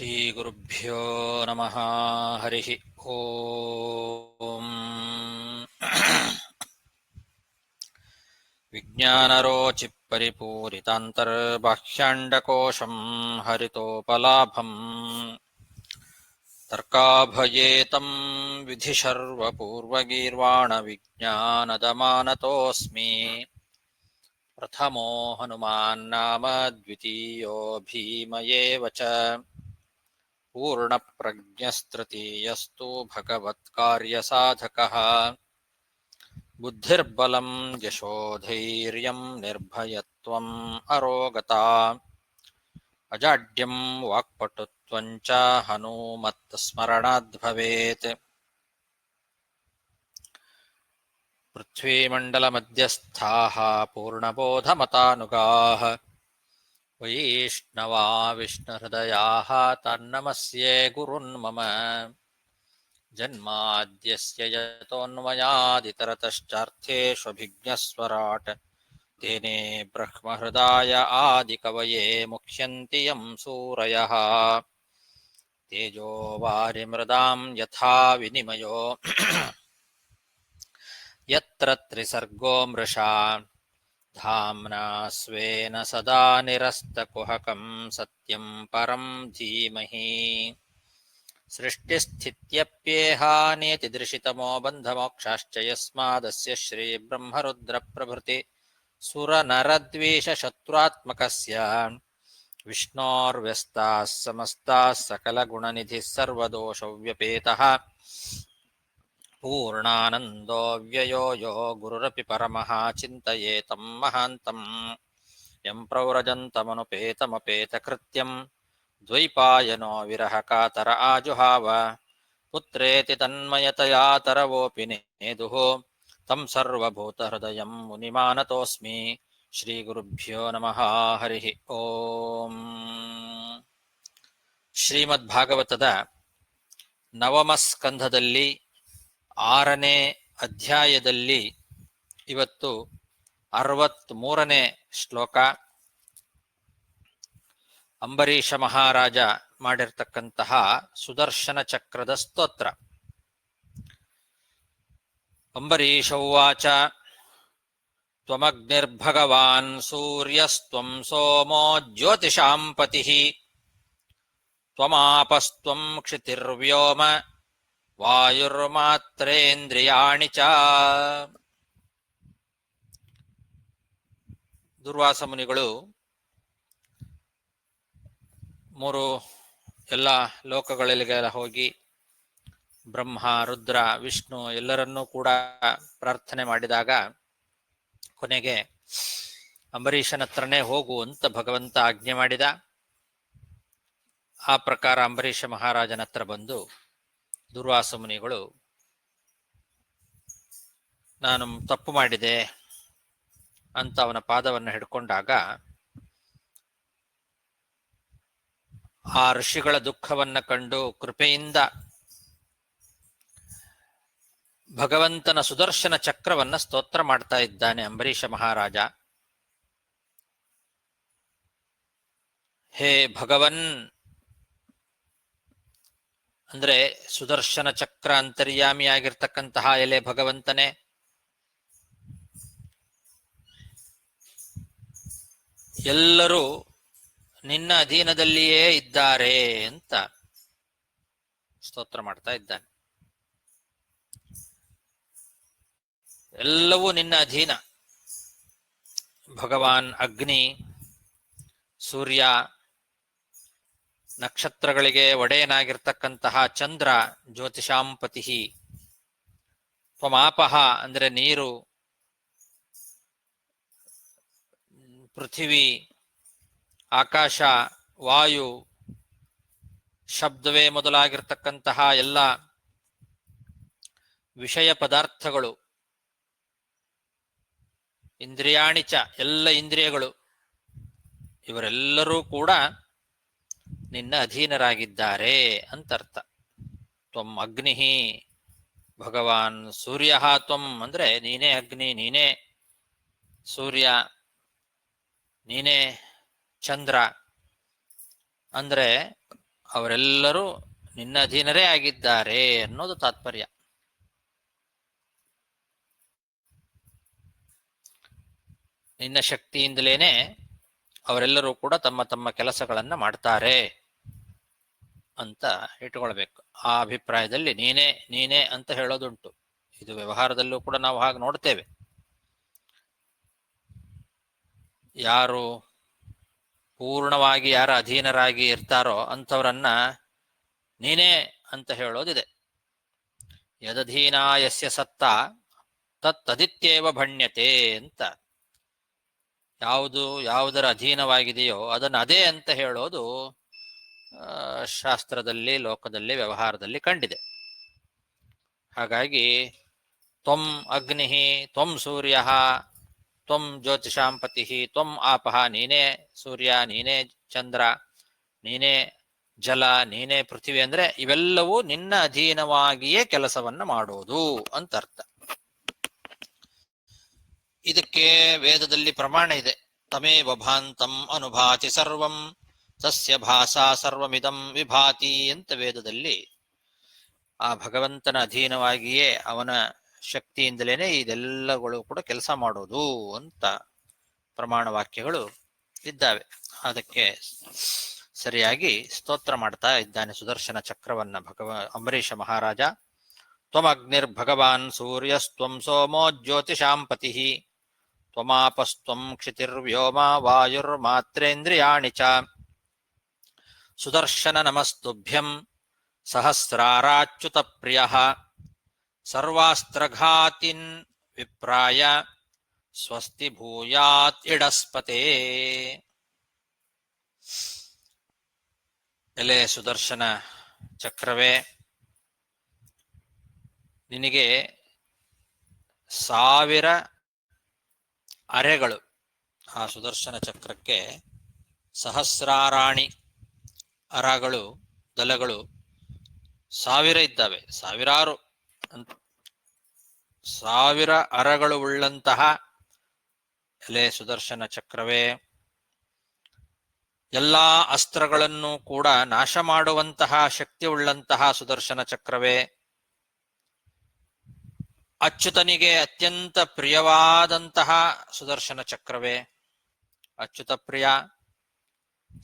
ಶ್ರೀಗುರುಭ್ಯೋ ನಮಃ. ಹರಿ ಓಂ. ವಿಜ್ಞಾನರೋಚಿಪರಿಪೂರಿತಾಂತರ್ಬಾಹ್ಯಾಂಡಕೋಶಂ ಹರಿತೋಪಲಾಭಂ ತರ್ಕಾಭಯೇತಂ ವಿಧಿಶರ್ವಪೂರ್ವಗೀರ್ವಾಣವಿಜ್ಞಾನದಮಾನತೋऽಸ್ಮಿ. ಪ್ರಥಮೋ ಹನುಮಾನ್ ನಾಮ ದ್ವಿತೀಯೋ ಭೀಮಯೇವ ಚ. ಪೂರ್ಣಪ್ರಜ್ಞಸ್ತೃತೀಯಸ್ತು ಭಗವತ್ಕಾರ್ಯಸಾಧಕಃ. ಬುದ್ಧಿರ್ಬಲಂ ಯಶೋಧೈರ್ಯಂ ನಿರ್ಭಯತ್ವಂ ಅರೋಗತಾ. ಅಜಾಡ್ಯಂ ವಾಕ್ಪಟುತ್ವಂ ಚ ಹನುಮತ್ಸ್ಮರಣಾದ್ ಭವೇತ್. ಪೃಥ್ವೀಮಂಡಲಮಧ್ಯಸ್ಥಾಃ ಪೂರ್ಣಬೋಧಮತಾನುಗಾಃ ವೈಷ್ಣವಾ ವಿಷ್ಣುಹೃದಯಾಃ ತನ್ನಮಸ್ಯೆ ಗುರುನ್ ಮಮ. ಜನ್ಮಾದ್ಯಸ್ಯ ಯತೋನ್ಮಯಾದಿತರತಶ್ಚಾರ್ಥೇಷ್ವಭಿಜ್ಞಸ್ವರಾಟ್ ತೇನೇ ಬ್ರಹ್ಮಹೃದಾಯ ಆದಿಕವಯೇ ಮುಹ್ಯಂತಿ ಯಂ ಸೂರಯಃ. ತೇಜೋ ವಾರಿಮೃದಾಂ ಯಥಾ ವಿನಿಮಯೋ ಯತ್ರ ತ್ರಿಸರ್ಗೋ ಮೃಷಾ. ಧಾಮ್ನಾ ಸ್ವೇನ ಸದಾ ನಿರಸ್ತಕುಹಕಂ ಸತ್ಯಂ ಪರಂ ಧೀಮಹಿ. ಸೃಷ್ಟಿಸ್ಥಿತ್ಯಪ್ಯೇಹಾನೇತಿದೃಶಿತಮೋ ಬಂಧಮೋಕ್ಷಾಶ್ಚ ಯಸ್ಮಾದಸ್ಯ ಶ್ರೀಬ್ರಹ್ಮರುದ್ರಪ್ರಭೃತಿ ಸುರನರದ್ವೇಷಶತ್ರುತ್ಮಕಸ್ಯ ವಿಷ್ಣೋರ್ವ್ಯಸ್ತಾಃ ಸಮಸ್ತಾಃ ಸಕಲಗುಣನಿಧಿಃ ಸರ್ವದೋಷವ್ಯಪೇತಃ. ಪೂರ್ಣಾನಂದೋ ವ್ಯಯೋ ಯೋ ಗುರುರಪಿ ಪರಮಃ ಚಿಂತಯೇತಂ ಮಹಾಂತಂ. ಯಂ ಪ್ರವ್ರಜन्तಮನುಪೇತಮಪೇತಕೃತ್ಯಂ ದ್ವೈಪಾಯನೋ ವಿರಹ ಕಾತರ ಆಜುಹಾವ. ಪುತ್ರೇತಿ ತನ್ಮಯತಯಾ ತರವೋಪಿ ನೇದುಃ ತಂ ಸರ್ವಭೂತಹೃದಯಂ ಮುನಿಮಾನತೋಸ್ಮಿ. ಶ್ರೀಗುರುಭ್ಯೋ ನಮಃ. ಹರಿ ಓಂ. ಶ್ರೀಮದ್ಭಾಗವತದ ನವಮ ಸ್ಕಂಧದಲ್ಲಿ 6ನೇ ಅಧ್ಯಾಯದಲ್ಲಿ ಇವತ್ತು 63ನೇ ಶ್ಲೋಕ. ಅಂಬರೀಷ ಮಹಾರಾಜ ಮಾಡಿರ್ತಕ್ಕಂತಹ ಸುದರ್ಶನ ಚಕ್ರದ ಸ್ತೋತ್ರ. ಅಂಬರೀಷ ಉವಾಚ ತ್ವಮಗ್ನಿರ್ಭಗವಾನ್ ಸೂರ್ಯಸ್ತ್ವಂ ಸೋಮೋ ಜ್ಯೋತಿಷಾಂ ಪತಿಃ ತ್ವಮಾಪಸ್ತ್ವಂ ಕ್ಷಿತಿರ್ವ್ಯೋಮ ವಾಯುರ್ಮಾತ್ರೇಂದ್ರಿಯಾಣಿ ಚ. ದುರ್ವಾಸ ಮುನಿಗಳು 3 ಎಲ್ಲ ಲೋಕಗಳಿಗೆಲ್ಲ ಹೋಗಿ ಬ್ರಹ್ಮ, ರುದ್ರ, ವಿಷ್ಣು ಎಲ್ಲರನ್ನೂ ಕೂಡ ಪ್ರಾರ್ಥನೆ ಮಾಡಿದಾಗ ಕೊನೆಗೆ ಅಂಬರೀಷನ ಹತ್ರನೇ ಹೋಗು ಅಂತ ಭಗವಂತ ಆಜ್ಞೆ ಮಾಡಿದ. ಆ ಪ್ರಕಾರ ಅಂಬರೀಷ ಮಹಾರಾಜನ ಹತ್ರ ಬಂದು ದುರ್ವಾಸ ಮುನಿಗಳು ನಾನು ತಪ್ಪು ಮಾಡಿದೆ ಅಂತ ಅವನ ಪಾದವನ್ನು ಹಿಡ್ಕೊಂಡಾಗ ಆ ಋಷಿಗಳ ದುಃಖವನ್ನ ಕಂಡು ಕೃಪೆಯಿಂದ ಭಗವಂತನ ಸುದರ್ಶನ ಚಕ್ರವನ್ನ ಸ್ತೋತ್ರ ಮಾಡ್ತಾ ಇದ್ದಾನೆ ಅಂಬರೀಷ ಮಹಾರಾಜ. ಹೇ ಭಗವನ್ ಅಂದ್ರೆ ಸುದರ್ಶನ ಚಕ್ರ ಅಂತರ್ಯಾಮಿಯಾಗಿರ್ತಕ್ಕಂತಹ ಎಲೆ ಭಗವಂತನೇ, ಎಲ್ಲರೂ ನಿನ್ನ ಅಧೀನದಲ್ಲಿಯೇ ಇದ್ದಾರೆ ಅಂತ ಸ್ತೋತ್ರ ಮಾಡ್ತಾ ಇದ್ದಾನೆ. ಎಲ್ಲವೂ ನಿನ್ನ ಅಧೀನ. ಭಗವಾನ್ ಅಗ್ನಿ, ಸೂರ್ಯ, ನಕ್ಷತ್ರಗಳಿಗೆ ಒಡೆಯನಾಗಿರ್ತಕ್ಕಂತಹ ಚಂದ್ರ ಜ್ಯೋತಿಷಾಂಪತಿ, ತ್ವಮಾಪಹ ಅಂದ್ರೆ ನೀರು, ಪೃಥಿವಿ, ಆಕಾಶ, ವಾಯು, ಶಬ್ದವೇ ಮೊದಲಾಗಿರ್ತಕ್ಕಂತಹ ಎಲ್ಲ ವಿಷಯ ಪದಾರ್ಥಗಳು, ಇಂದ್ರಿಯಾಣಿಚ ಎಲ್ಲ ಇಂದ್ರಿಯಗಳು, ಇವರೆಲ್ಲರೂ ಕೂಡ ನಿನ್ನ ಅಧೀನರಾಗಿದ್ದಾರೆ ಅಂತರ್ಥ. ತ್ವಂ ಅಗ್ನಿ ಭಗವಾನ್ ಸೂರ್ಯ, ತ್ವಂ ಅಂದ್ರೆ ನೀನೇ ಅಗ್ನಿ, ನೀನೇ ಸೂರ್ಯ, ನೀನೇ ಚಂದ್ರ. ಅಂದ್ರೆ ಅವರೆಲ್ಲರೂ ನಿನ್ನ ಅಧೀನರೇ ಆಗಿದ್ದಾರೆ ಅನ್ನೋದು ತಾತ್ಪರ್ಯ. ನಿನ್ನ ಶಕ್ತಿಯಿಂದಲೇನೆ ಅವರೆಲ್ಲರೂ ಕೂಡ ತಮ್ಮ ತಮ್ಮ ಕೆಲಸಗಳನ್ನ ಮಾಡ್ತಾರೆ ಅಂತ ಇಟ್ಕೊಳ್ಬೇಕು. ಆ ಅಭಿಪ್ರಾಯದಲ್ಲಿ ನೀನೇ ನೀನೇ ಅಂತ ಹೇಳೋದುಂಟು. ಇದು ವ್ಯವಹಾರದಲ್ಲೂ ಕೂಡ ನಾವು ಹಾಗೆ ನೋಡ್ತೇವೆ. ಯಾರು ಪೂರ್ಣವಾಗಿ ಯಾರ ಅಧೀನರಾಗಿ ಇರ್ತಾರೋ ಅಂಥವ್ರನ್ನ ನೀನೇ ಅಂತ ಹೇಳೋದಿದೆ. ಯದಧೀನ ಯಸ್ಯ ಸತ್ತ ತತ್ತದಿತ್ಯೇವ ಭಣ್ಯತೆ ಅಂತ. ಯಾವುದರ ಅಧೀನವಾಗಿದೆಯೋ ಅದನ್ನು ಅದೇ ಅಂತ ಹೇಳೋದು ಶಾಸ್ತ್ರದಲ್ಲಿ, ಲೋಕದಲ್ಲಿ, ವ್ಯವಹಾರದಲ್ಲಿ ಕಂಡಿದೆ. ಹಾಗಾಗಿ ತ್ವಂ ಅಗ್ನಿ, ತ್ವಂ ಸೂರ್ಯ, ತ್ವಂ ಜ್ಯೋತಿಷಾಂಪತಿ, ತ್ವಂ ಆಪಃ, ನೀನೇ ಸೂರ್ಯ, ನೀನೇ ಚಂದ್ರ, ನೀನೇ ಜಲ, ನೀನೇ ಪೃಥ್ವಿ ಅಂದ್ರೆ ಇವೆಲ್ಲವೂ ನಿನ್ನ ಅಧೀನವಾಗಿಯೇ ಕೆಲಸವನ್ನ ಮಾಡೋದು ಅಂತ ಅರ್ಥ. ಇದಕ್ಕೆ ವೇದದಲ್ಲಿ ಪ್ರಮಾಣ ಇದೆ. ತಮೇವ ಭಾಂತಂ ಅನುಭಾತಿ ಸರ್ವಂ ತಸ್ಯ ಭಾಸಾ ಸರ್ವಮಿದಂ ವಿಭಾತಿ ಅಂತ ವೇದದಲ್ಲಿ ಆ ಭಗವಂತನ ಅಧೀನವಾಗಿಯೇ ಅವನ ಶಕ್ತಿಯಿಂದಲೇನೆ ಇದೆಲ್ಲಗಳು ಕೂಡ ಕೆಲಸ ಮಾಡೋದು ಅಂತ ಪ್ರಮಾಣ ವಾಕ್ಯಗಳು ಇದ್ದಾವೆ. ಅದಕ್ಕೆ ಸರಿಯಾಗಿ ಸ್ತೋತ್ರ ಮಾಡ್ತಾ ಇದ್ದಾನೆ ಸುದರ್ಶನ ಚಕ್ರವನ್ನ ಅಂಬರೀಷ ಮಹಾರಾಜ. ತ್ವಮಗ್ನಿರ್ಭಗವಾನ್ ಸೂರ್ಯಸ್ತ್ವಂ ಸೋಮೋ ಜ್ಯೋತಿಷಾಂಪತಿ ತ್ವಮಾಪಸ್ತ್ವಂ ಕ್ಷಿತಿರ್ವ್ಯೋಮ ವಾಯುರ್ಮಾತ್ರೇಂದ್ರಿಯಾಣಿ ಚ ಸುದರ್ಶನ ನಮಸ್ತುಭ್ಯಂ ಸಹಸ್ರಾರಾಚ್ಯುತ ಪ್ರಿಯಃ ಸರ್ವಾಸ್ತ್ರಘಾತಿನ್ ವಿಪ್ರಾಯ ಸ್ವಸ್ತಿ ಭೂಯಾತ್ ಇಡಸ್ಪತೆ. ಎಲೆ ಸುದರ್ಶನ ಚಕ್ರವೇ, ನಿನಗೆ 1000 ಅರೆಗಳು. ಆ ಸುದರ್ಶನ ಚಕ್ರಕ್ಕೆ ಸಹಸ್ರಾರಾಣಿ ಅರಗಳು, ದಲಗಳು 1000 ಇದ್ದಾವೆ. 1000 ಅರಗಳು ಉಳ್ಳಂತಹ ಎಲೆ ಸುದರ್ಶನ ಚಕ್ರವೇ, ಎಲ್ಲಾ ಅಸ್ತ್ರಗಳನ್ನು ಕೂಡ ನಾಶ ಮಾಡುವಂತಹ ಶಕ್ತಿ ಉಳ್ಳಂತಹ ಸುದರ್ಶನ ಚಕ್ರವೇ, ಅಚ್ಯುತನಿಗೆ ಅತ್ಯಂತ ಪ್ರಿಯವಾದಂತಹ ಸುದರ್ಶನ ಚಕ್ರವೇ, ಅಚ್ಯುತ ಪ್ರಿಯ,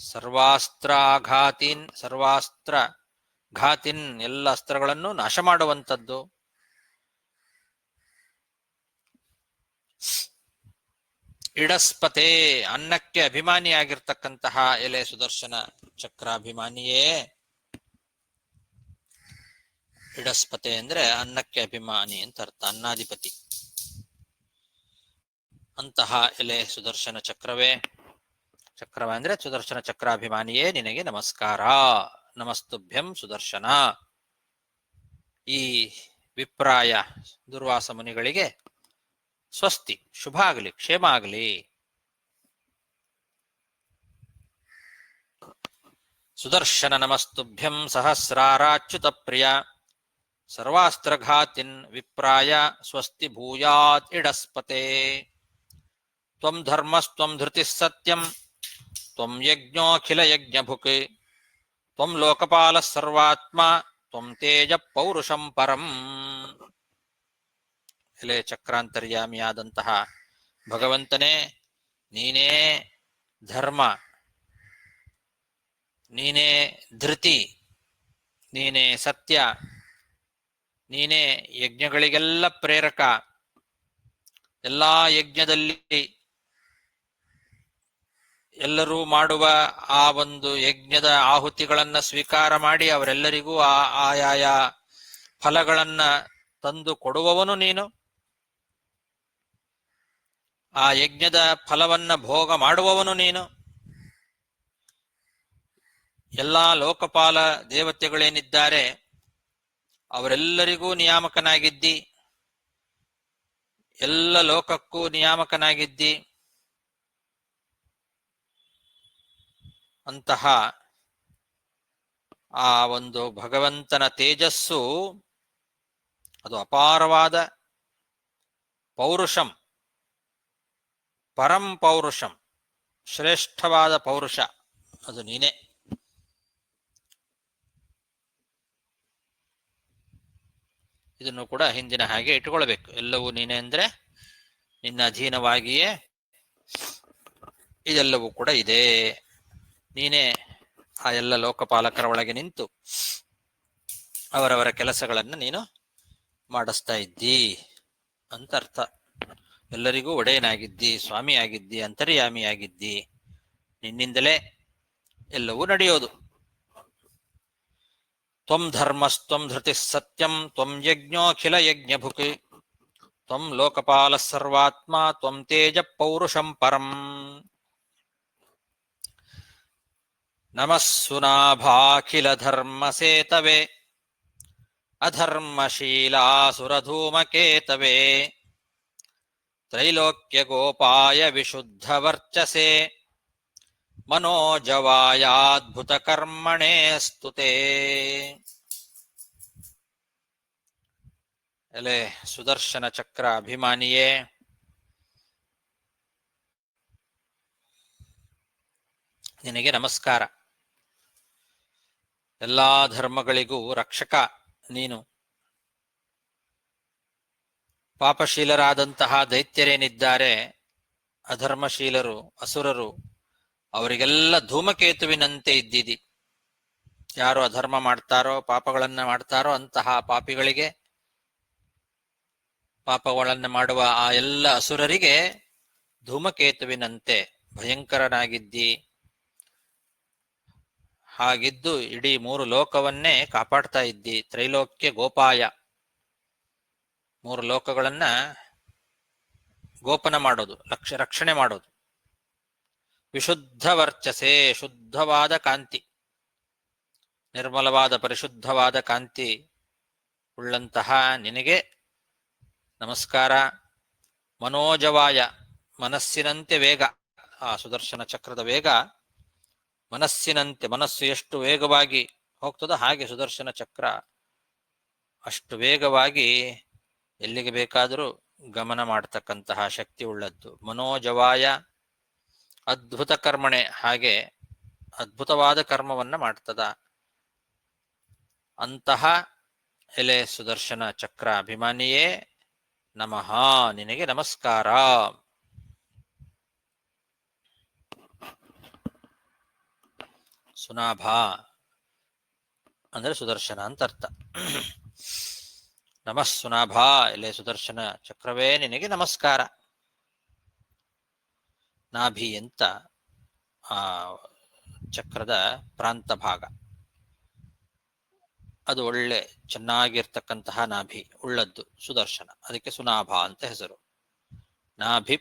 ಸರ್ವಾಸ್ತ್ರ ಘಾತಿನ್ ಎಲ್ಲ ಅಸ್ತ್ರಗಳನ್ನು ನಾಶ ಮಾಡುವಂಥದ್ದು, ಇಡಸ್ಪತೆ ಅನ್ನಕ್ಕೆ ಅಭಿಮಾನಿಯಾಗಿರ್ತಕ್ಕಂತಹ ಎಲೆ ಸುದರ್ಶನ ಚಕ್ರಾಭಿಮಾನಿಯೇ. ಇಡಸ್ಪತೆ ಅಂದ್ರೆ ಅನ್ನಕ್ಕೆ ಅಭಿಮಾನಿ ಅಂತ ಅರ್ಥ, ಅನ್ನಾಧಿಪತಿ. ಅಂತಹ ಎಲೆ ಸುದರ್ಶನ ಚಕ್ರವೇ, ಚಕ್ರವ ಅಂದ್ರೆ ಸುದರ್ಶನ ಚಕ್ರಾಭಿಮಾನಿಯೇ, ನಿನಗೆ ನಮಸ್ಕಾರ. ನಮಸ್ತುಭ್ಯಂ ಸುದರ್ಶನ. ಈ ವಿಪ್ರಾಯ ದುರ್ವಾಸ ಮುನಿಗಳಿಗೆ ಸ್ವಸ್ತಿ, ಶುಭ ಆಗಲಿ, ಕ್ಷೇಮ ಆಗಲಿ. ಸುದರ್ಶನ ನಮಸ್ತುಭ್ಯಂ ಸಹಸ್ರಾರಾಚ್ಯುತ ಪ್ರಿಯ ಸರ್ವಾಸ್ತ್ರಘಾತಿನ್ ವಿಪ್ರಾಯ ಸ್ವಸ್ತಿ ಭೂಯಾತ್ ಇಡಸ್ಪತೆ. ತ್ವಂ ಧರ್ಮಸ್ತ್ವಂ ಧೃತಿಃ ಸತ್ಯಂ ತ್ವಂ ಯಜ್ಞೋಖಿಲ ಯಜ್ಞಭುಕ್ ತ್ವಂ ಲೋಕಪಾಲಃ ಸರ್ವಾತ್ಮ ತ್ವಂ ತೇಜ ಪೌರುಷಂ ಪರಂ. ಎಲೆ ಚಕ್ರಾಂತರ್ಯಾಮಿಯಾದಂತಹ ಭಗವಂತನೇ, ನೀನೇ ಧರ್ಮ, ನೀನೇ ಧೃತಿ, ನೀನೇ ಸತ್ಯ, ನೀನೇ ಯಜ್ಞಗಳಿಗೆಲ್ಲ ಪ್ರೇರಕ. ಎಲ್ಲಾ ಯಜ್ಞದಲ್ಲಿ ಎಲ್ಲರೂ ಮಾಡುವ ಆ ಒಂದು ಯಜ್ಞದ ಆಹುತಿಗಳನ್ನ ಸ್ವೀಕಾರ ಮಾಡಿ ಅವರೆಲ್ಲರಿಗೂ ಆಯಾಯ ಫಲಗಳನ್ನ ತಂದು ಕೊಡುವವನು ನೀನು. ಆ ಯಜ್ಞದ ಫಲವನ್ನ ಭೋಗ ಮಾಡುವವನು ನೀನು. ಎಲ್ಲಾ ಲೋಕಪಾಲ ದೇವತೆಗಳೇನಿದ್ದಾರೆ ಅವರೆಲ್ಲರಿಗೂ ನಿಯಾಮಕನಾಗಿದ್ದಿ, ಎಲ್ಲ ಲೋಕಕ್ಕೂ ನಿಯಾಮಕನಾಗಿದ್ದಿ. ಅಂತಹ ಆ ಒಂದು ಭಗವಂತನ ತೇಜಸ್ಸು ಅದು ಅಪಾರವಾದ ಪೌರುಷಂ, ಪರಂ ಪೌರುಷಂ, ಶ್ರೇಷ್ಠವಾದ ಪೌರುಷ ಅದು ನೀನೇ. ಇದನ್ನು ಕೂಡ ಹಿಂದಿನ ಹಾಗೆ ಇಟ್ಟುಕೊಳ್ಬೇಕು. ಎಲ್ಲವೂ ನೀನೆ ಅಂದ್ರೆ ನಿನ್ನ ಅಧೀನವಾಗಿಯೇ ಇದೆಲ್ಲವೂ ಕೂಡ ಇದೆ. ನೀನೇ ಆ ಎಲ್ಲ ಲೋಕಪಾಲಕರ ಒಳಗೆ ನಿಂತು ಅವರವರ ಕೆಲಸಗಳನ್ನು ನೀನು ಮಾಡಿಸ್ತಾ ಇದ್ದಿ ಅಂತ ಅರ್ಥ. ಎಲ್ಲರಿಗೂ ಒಡೆಯನಾಗಿದ್ದಿ, ಸ್ವಾಮಿಯಾಗಿದ್ದಿ, ಅಂತರ್ಯಾಮಿಯಾಗಿದ್ದಿ. ನಿನ್ನಿಂದಲೇ ಎಲ್ಲವೂ ನಡೆಯೋದು. ತ್ವಂ ಧರ್ಮಸ್ತ್ವಂ ಧೃತಿಃ ಸತ್ಯಂ ತ್ವಂ ಯಜ್ಞೋಖಿಲ ಯಜ್ಞಭುಕ್ ತ್ವಂ ಲೋಕಪಾಲಃ ಸರ್ವಾತ್ಮ ತ್ವಂ ತೇಜ ಪೌರುಷಂ ಪರಂ. ನಮಃ ಸುನಾಭಾಖಿಲ ಧರ್ಮ ಸೇತವೇ ಅಧರ್ಮಶೀಲಾಸುರಧೂಮಕೇತವೇ ತ್ರೈಲೋಕ್ಯ ಗೋಪಾಯ ವಿಶುದ್ಧ ವರ್ಚಸೆ ಮನೋಜವಾಯಾದ್ಭುತ ಕರ್ಮಣೇ ಸ್ತುತೆ. ಎಲೆ ಸುದರ್ಶನ ಚಕ್ರ ಅಭಿಮಾನಿಯೇ, ನಿನಗೆ ನಮಸ್ಕಾರ. ಎಲ್ಲಾ ಧರ್ಮಗಳಿಗೂ ರಕ್ಷಕ ನೀನು. ಪಾಪಶೀಲರಾದಂತಹ ದೈತ್ಯರೇನಿದ್ದಾರೆ, ಅಧರ್ಮಶೀಲರು, ಅಸುರರು, ಅವರಿಗೆಲ್ಲ ಧೂಮಕೇತುವಿನಂತೆ ಇದ್ದಿದಿ. ಯಾರು ಅಧರ್ಮ ಮಾಡ್ತಾರೋ, ಪಾಪಗಳನ್ನ ಮಾಡ್ತಾರೋ ಅಂತಹ ಪಾಪಿಗಳಿಗೆ, ಪಾಪಗಳನ್ನು ಮಾಡುವ ಆ ಎಲ್ಲ ಅಸುರರಿಗೆ ಧೂಮಕೇತುವಿನಂತೆ ಭಯಂಕರನಾಗಿದ್ದಿ. ಹಾಗಿದ್ದು ಇಡೀ 3 ಲೋಕವನ್ನೇ ಕಾಪಾಡ್ತಾ ಇದ್ದಿ. ತ್ರೈಲೋಕ್ಯ ಗೋಪಾಯ, 3 ಲೋಕಗಳನ್ನ ಗೋಪನ ಮಾಡೋದು, ರಕ್ಷಣೆ ಮಾಡೋದು. ವಿಶುದ್ಧ ವರ್ಚಸೆ, ಶುದ್ಧವಾದ ಕಾಂತಿ, ನಿರ್ಮಲವಾದ ಪರಿಶುದ್ಧವಾದ ಕಾಂತಿ ಉಳ್ಳಂತಹ ನಿನಗೆ ನಮಸ್ಕಾರ. ಮನೋಜವಾಯ, ಮನಸ್ಸಿನಂತೆ ವೇಗ. ಆ ಸುದರ್ಶನ ಚಕ್ರದ ವೇಗ ಮನಸ್ಸಿನಂತೆ, ಮನಸ್ಸು ಎಷ್ಟು ವೇಗವಾಗಿ ಹೋಗ್ತದೋ ಹಾಗೆ ಸುದರ್ಶನ ಚಕ್ರ ಅಷ್ಟು ವೇಗವಾಗಿ ಎಲ್ಲಿಗೆ ಬೇಕಾದರೂ ಗಮನ ಮಾಡತಕ್ಕಂತಹ ಶಕ್ತಿ ಉಳ್ಳದ್ದು. ಮನೋಜವಾಯ ಅದ್ಭುತ ಕರ್ಮಣೆ, ಹಾಗೆ ಅದ್ಭುತವಾದ ಕರ್ಮವನ್ನ ಮಾಡ್ತದ. ಅಂತಹ ಎಲೆ ಸುದರ್ಶನ ಚಕ್ರ ಅಭಿಮಾನಿಯೇ ನಮಃ, ನಿನಗೆ ನಮಸ್ಕಾರ. ಸುನಾಭ ಅಂದ್ರೆ ಸುದರ್ಶನ ಅಂತ ಅರ್ಥ. ನಮಃ ಸುನಾಭ, ಎಲೆ ಸುದರ್ಶನ ಚಕ್ರವೇ ನಿನಗೆ ನಮಸ್ಕಾರ. ನಾಭಿ ಅಂತ ಆ ಚಕ್ರದ ಪ್ರಾಂತ ಭಾಗ, ಅದು ಒಳ್ಳೆ ಚೆನ್ನಾಗಿರ್ತಕ್ಕಂತಹ ನಾಭಿ ಉಳ್ಳದ್ದು ಸುದರ್ಶನ, ಅದಕ್ಕೆ ಸುನಾಭ ಅಂತ ಹೆಸರು. ನಾಭಿ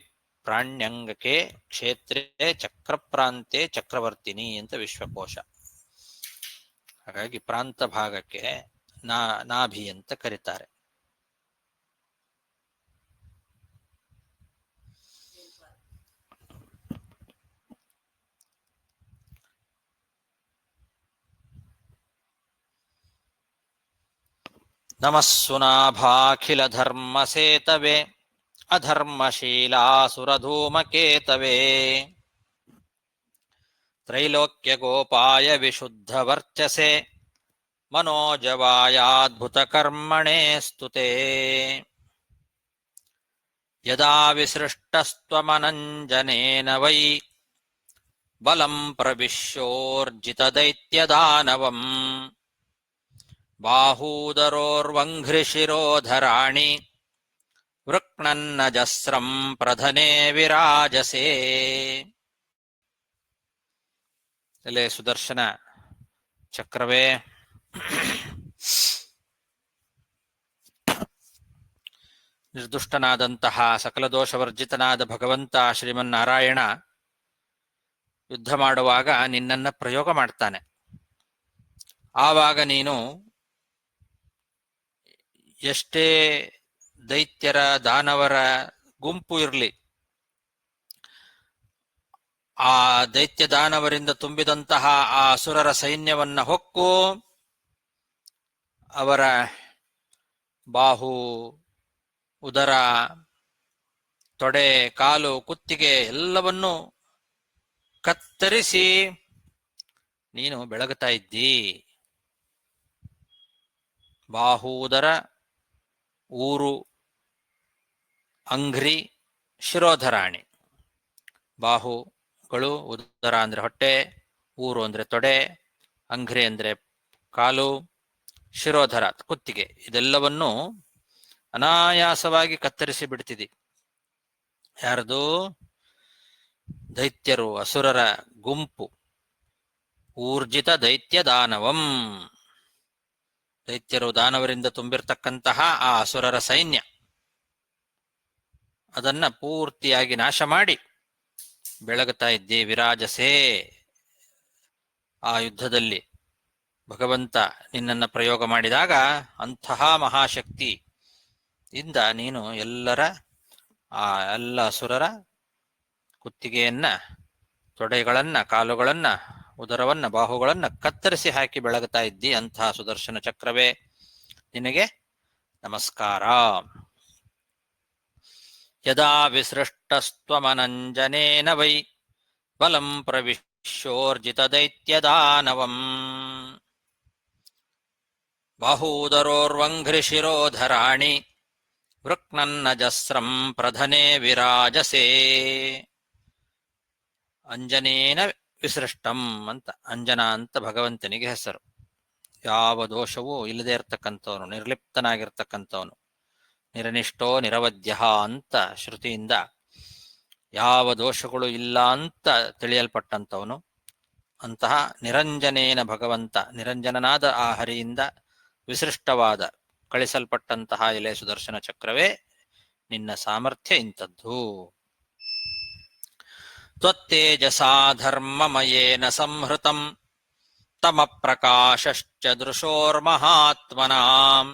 ಪ್ರಾಣ್ಯಂಗಕ್ಕೆ ಕ್ಷೇತ್ರೇ ಚಕ್ರ ಪ್ರಾಂತೆ ಚಕ್ರವರ್ತಿನಿ ಅಂತ ವಿಶ್ವಕೋಶ. ಹಾಗಾಗಿ ಪ್ರಾಂತ ಭಾಗಕ್ಕೆ ನಾಭಿ ಅಂತ ಕರೀತಾರೆ. ನಮಃ ಸುನಾಭಾಖಿಲ ಧರ್ಮ ಸೇತವೇ ಅಧರ್ಮಶೀಲಾಸುರಧೂಮಕೇತವೇ ತ್ರೈಲೋಕ್ಯ ಗೋಪಾಯ ವಿಶುದ್ಧ ವರ್ಚಸೆ ಮನೋಜವಾಯಾದ್ಭುತ ಕರ್ಮಣೇ ಸ್ತುತೆ. ಯದಾ ವಿಸೃಷ್ಟಸ್ತ್ವಮನಂಜನೇನ ವೈ ಬಲಂ ಪ್ರವಿಶ್ಯೋರ್ಜಿತ ದೈತ್ಯದಾನವಂ ಬಾಹೂದರೋರ್ವಂಘ್ರಿಶಿರೋಧರಾಣಿ ವೃಕ್ಣನ್ನಜಸ್ರಂ ಪ್ರಧನೆ ವಿರಾಜಸೆ. ಎಲೆ ಸುದರ್ಶನ ಚಕ್ರವೇ, ನಿರ್ದುಷ್ಟನಾದಂತಹ ಸಕಲ ದೋಷವರ್ಜಿತನಾದ ಭಗವಂತ ಶ್ರೀಮನ್ನಾರಾಯಣ ಯುದ್ಧ ಮಾಡುವಾಗ ನಿನ್ನನ್ನ ಪ್ರಯೋಗ ಮಾಡ್ತಾನೆ. ಆವಾಗ ನೀನು ಎಷ್ಟೇ ದೈತ್ಯರ ದಾನವರ ಗುಂಪು ಇರಲಿ, ಆ ದೈತ್ಯ ದಾನವರಿಂದ ತುಂಬಿದಂತಹ ಆ ಅಸುರರ ಸೈನ್ಯವನ್ನ ಹೊಕ್ಕು ಅವರ ಬಾಹು, ಉದರ, ತೊಡೆ, ಕಾಲು, ಕುತ್ತಿಗೆ ಎಲ್ಲವನ್ನೂ ಕತ್ತರಿಸಿ ನೀನು ಬೆಳಗುತ್ತಾ ಇದ್ದಿ. ಬಾಹೂದರ ಊರು ಅಂಘ್ರಿ ಶಿರೋಧರಾಣಿ. ಬಾಹುಗಳು, ಉದರ ಅಂದರೆ ಹೊಟ್ಟೆ, ಊರು ಅಂದರೆ ತೊಡೆ, ಅಂಘ್ರಿ ಅಂದರೆ ಕಾಲು, ಶಿರೋಧರ ಕುತ್ತಿಗೆ. ಇದೆಲ್ಲವನ್ನು ಅನಾಯಾಸವಾಗಿ ಕತ್ತರಿಸಿ ಬಿಡ್ತಿದೆ. ಯಾರದು? ದೈತ್ಯರು, ಅಸುರರ ಗುಂಪು. ಊರ್ಜಿತ ದೈತ್ಯ ದಾನವಂ. ದೈತ್ಯರು, ದಾನವರಿಂದ ತುಂಬಿರ್ತಕ್ಕಂತಹ ಆ ಅಸುರರ ಸೈನ್ಯ, ಅದನ್ನ ಪೂರ್ತಿಯಾಗಿ ನಾಶ ಮಾಡಿ ಬೆಳಗುತ್ತಾ ಇದ್ದೆ ವಿರಾಜಸೆ. ಆ ಯುದ್ಧದಲ್ಲಿ ಭಗವಂತ ನಿನ್ನನ್ನು ಪ್ರಯೋಗ ಮಾಡಿದಾಗ ಅಂತಹ ಮಹಾಶಕ್ತಿ ಇಂದ ನೀನು ಎಲ್ಲ ಅಸುರರ ಕುತ್ತಿಗೆಯನ್ನ, ತೊಡೆಗಳನ್ನ, ಕಾಲುಗಳನ್ನ, ಉದರವನ್ನ, ಬಾಹುಗಳನ್ನ ಕತ್ತರಿಸಿ ಹಾಕಿ ಬೆಳಗುತ್ತಾ ಇದ್ದಿ. ಅಂತಹ ಸುದರ್ಶನ ಚಕ್ರವೇ ನಿನಗೆ ನಮಸ್ಕಾರ. ಯದಾ ವಿಸೃಷ್ಟಸ್ತ್ವಮನಂಜನೇನ ವೈ ಬಲಂ ಪ್ರವಿಶ್ಯೋರ್ಜಿತ ದೈತ್ಯದಾನವಂ ಬಾಹೂದರೋರ್ವಂಘ್ರಿಶಿರೋಧರಾಣಿ ವೃಕ್ನನ್ನಜಸ್ರಂ ಪ್ರಧನೆ ವಿರಾಜಸೆ. ಅಂಜನೇನ ವಿಸೃಷ್ಟಂ ಅಂತ, ಅಂಜನ ಅಂತ ಭಗವಂತನಿಗೆ ಹೆಸರು. ಯಾವ ದೋಷವೂ ಇಲ್ಲದೆ ಇರತಕ್ಕಂಥವನು, ನಿರ್ಲಿಪ್ತನಾಗಿರ್ತಕ್ಕಂಥವನು, ನಿರನಿಷ್ಠೋ ನಿರವಧ್ಯ ಅಂತ ಶ್ರುತಿಯಿಂದ ಯಾವ ದೋಷಗಳು ಇಲ್ಲ ಅಂತ ತಿಳಿಯಲ್ಪಟ್ಟಂಥವನು. ಅಂತಹ ನಿರಂಜನೇನ ಭಗವಂತ, ನಿರಂಜನನಾದ ಆ ಹರಿಯಿಂದ ವಿಸೃಷ್ಟವಾದ ಕಳಿಸಲ್ಪಟ್ಟಂತಹ ಎಲೆ ಸುದರ್ಶನ ಚಕ್ರವೇ ನಿನ್ನ ಸಾಮರ್ಥ್ಯ ಇಂಥದ್ದು. ತ್ವತ್ತೇಜಸಾ ಧರ್ಮಮಯೇನ ಸಂಹೃತಂ ತಮ ಪ್ರಕಾಶಶ್ಚ ದೃಶೋರ್ಮಹಾತ್ಮನಾಂ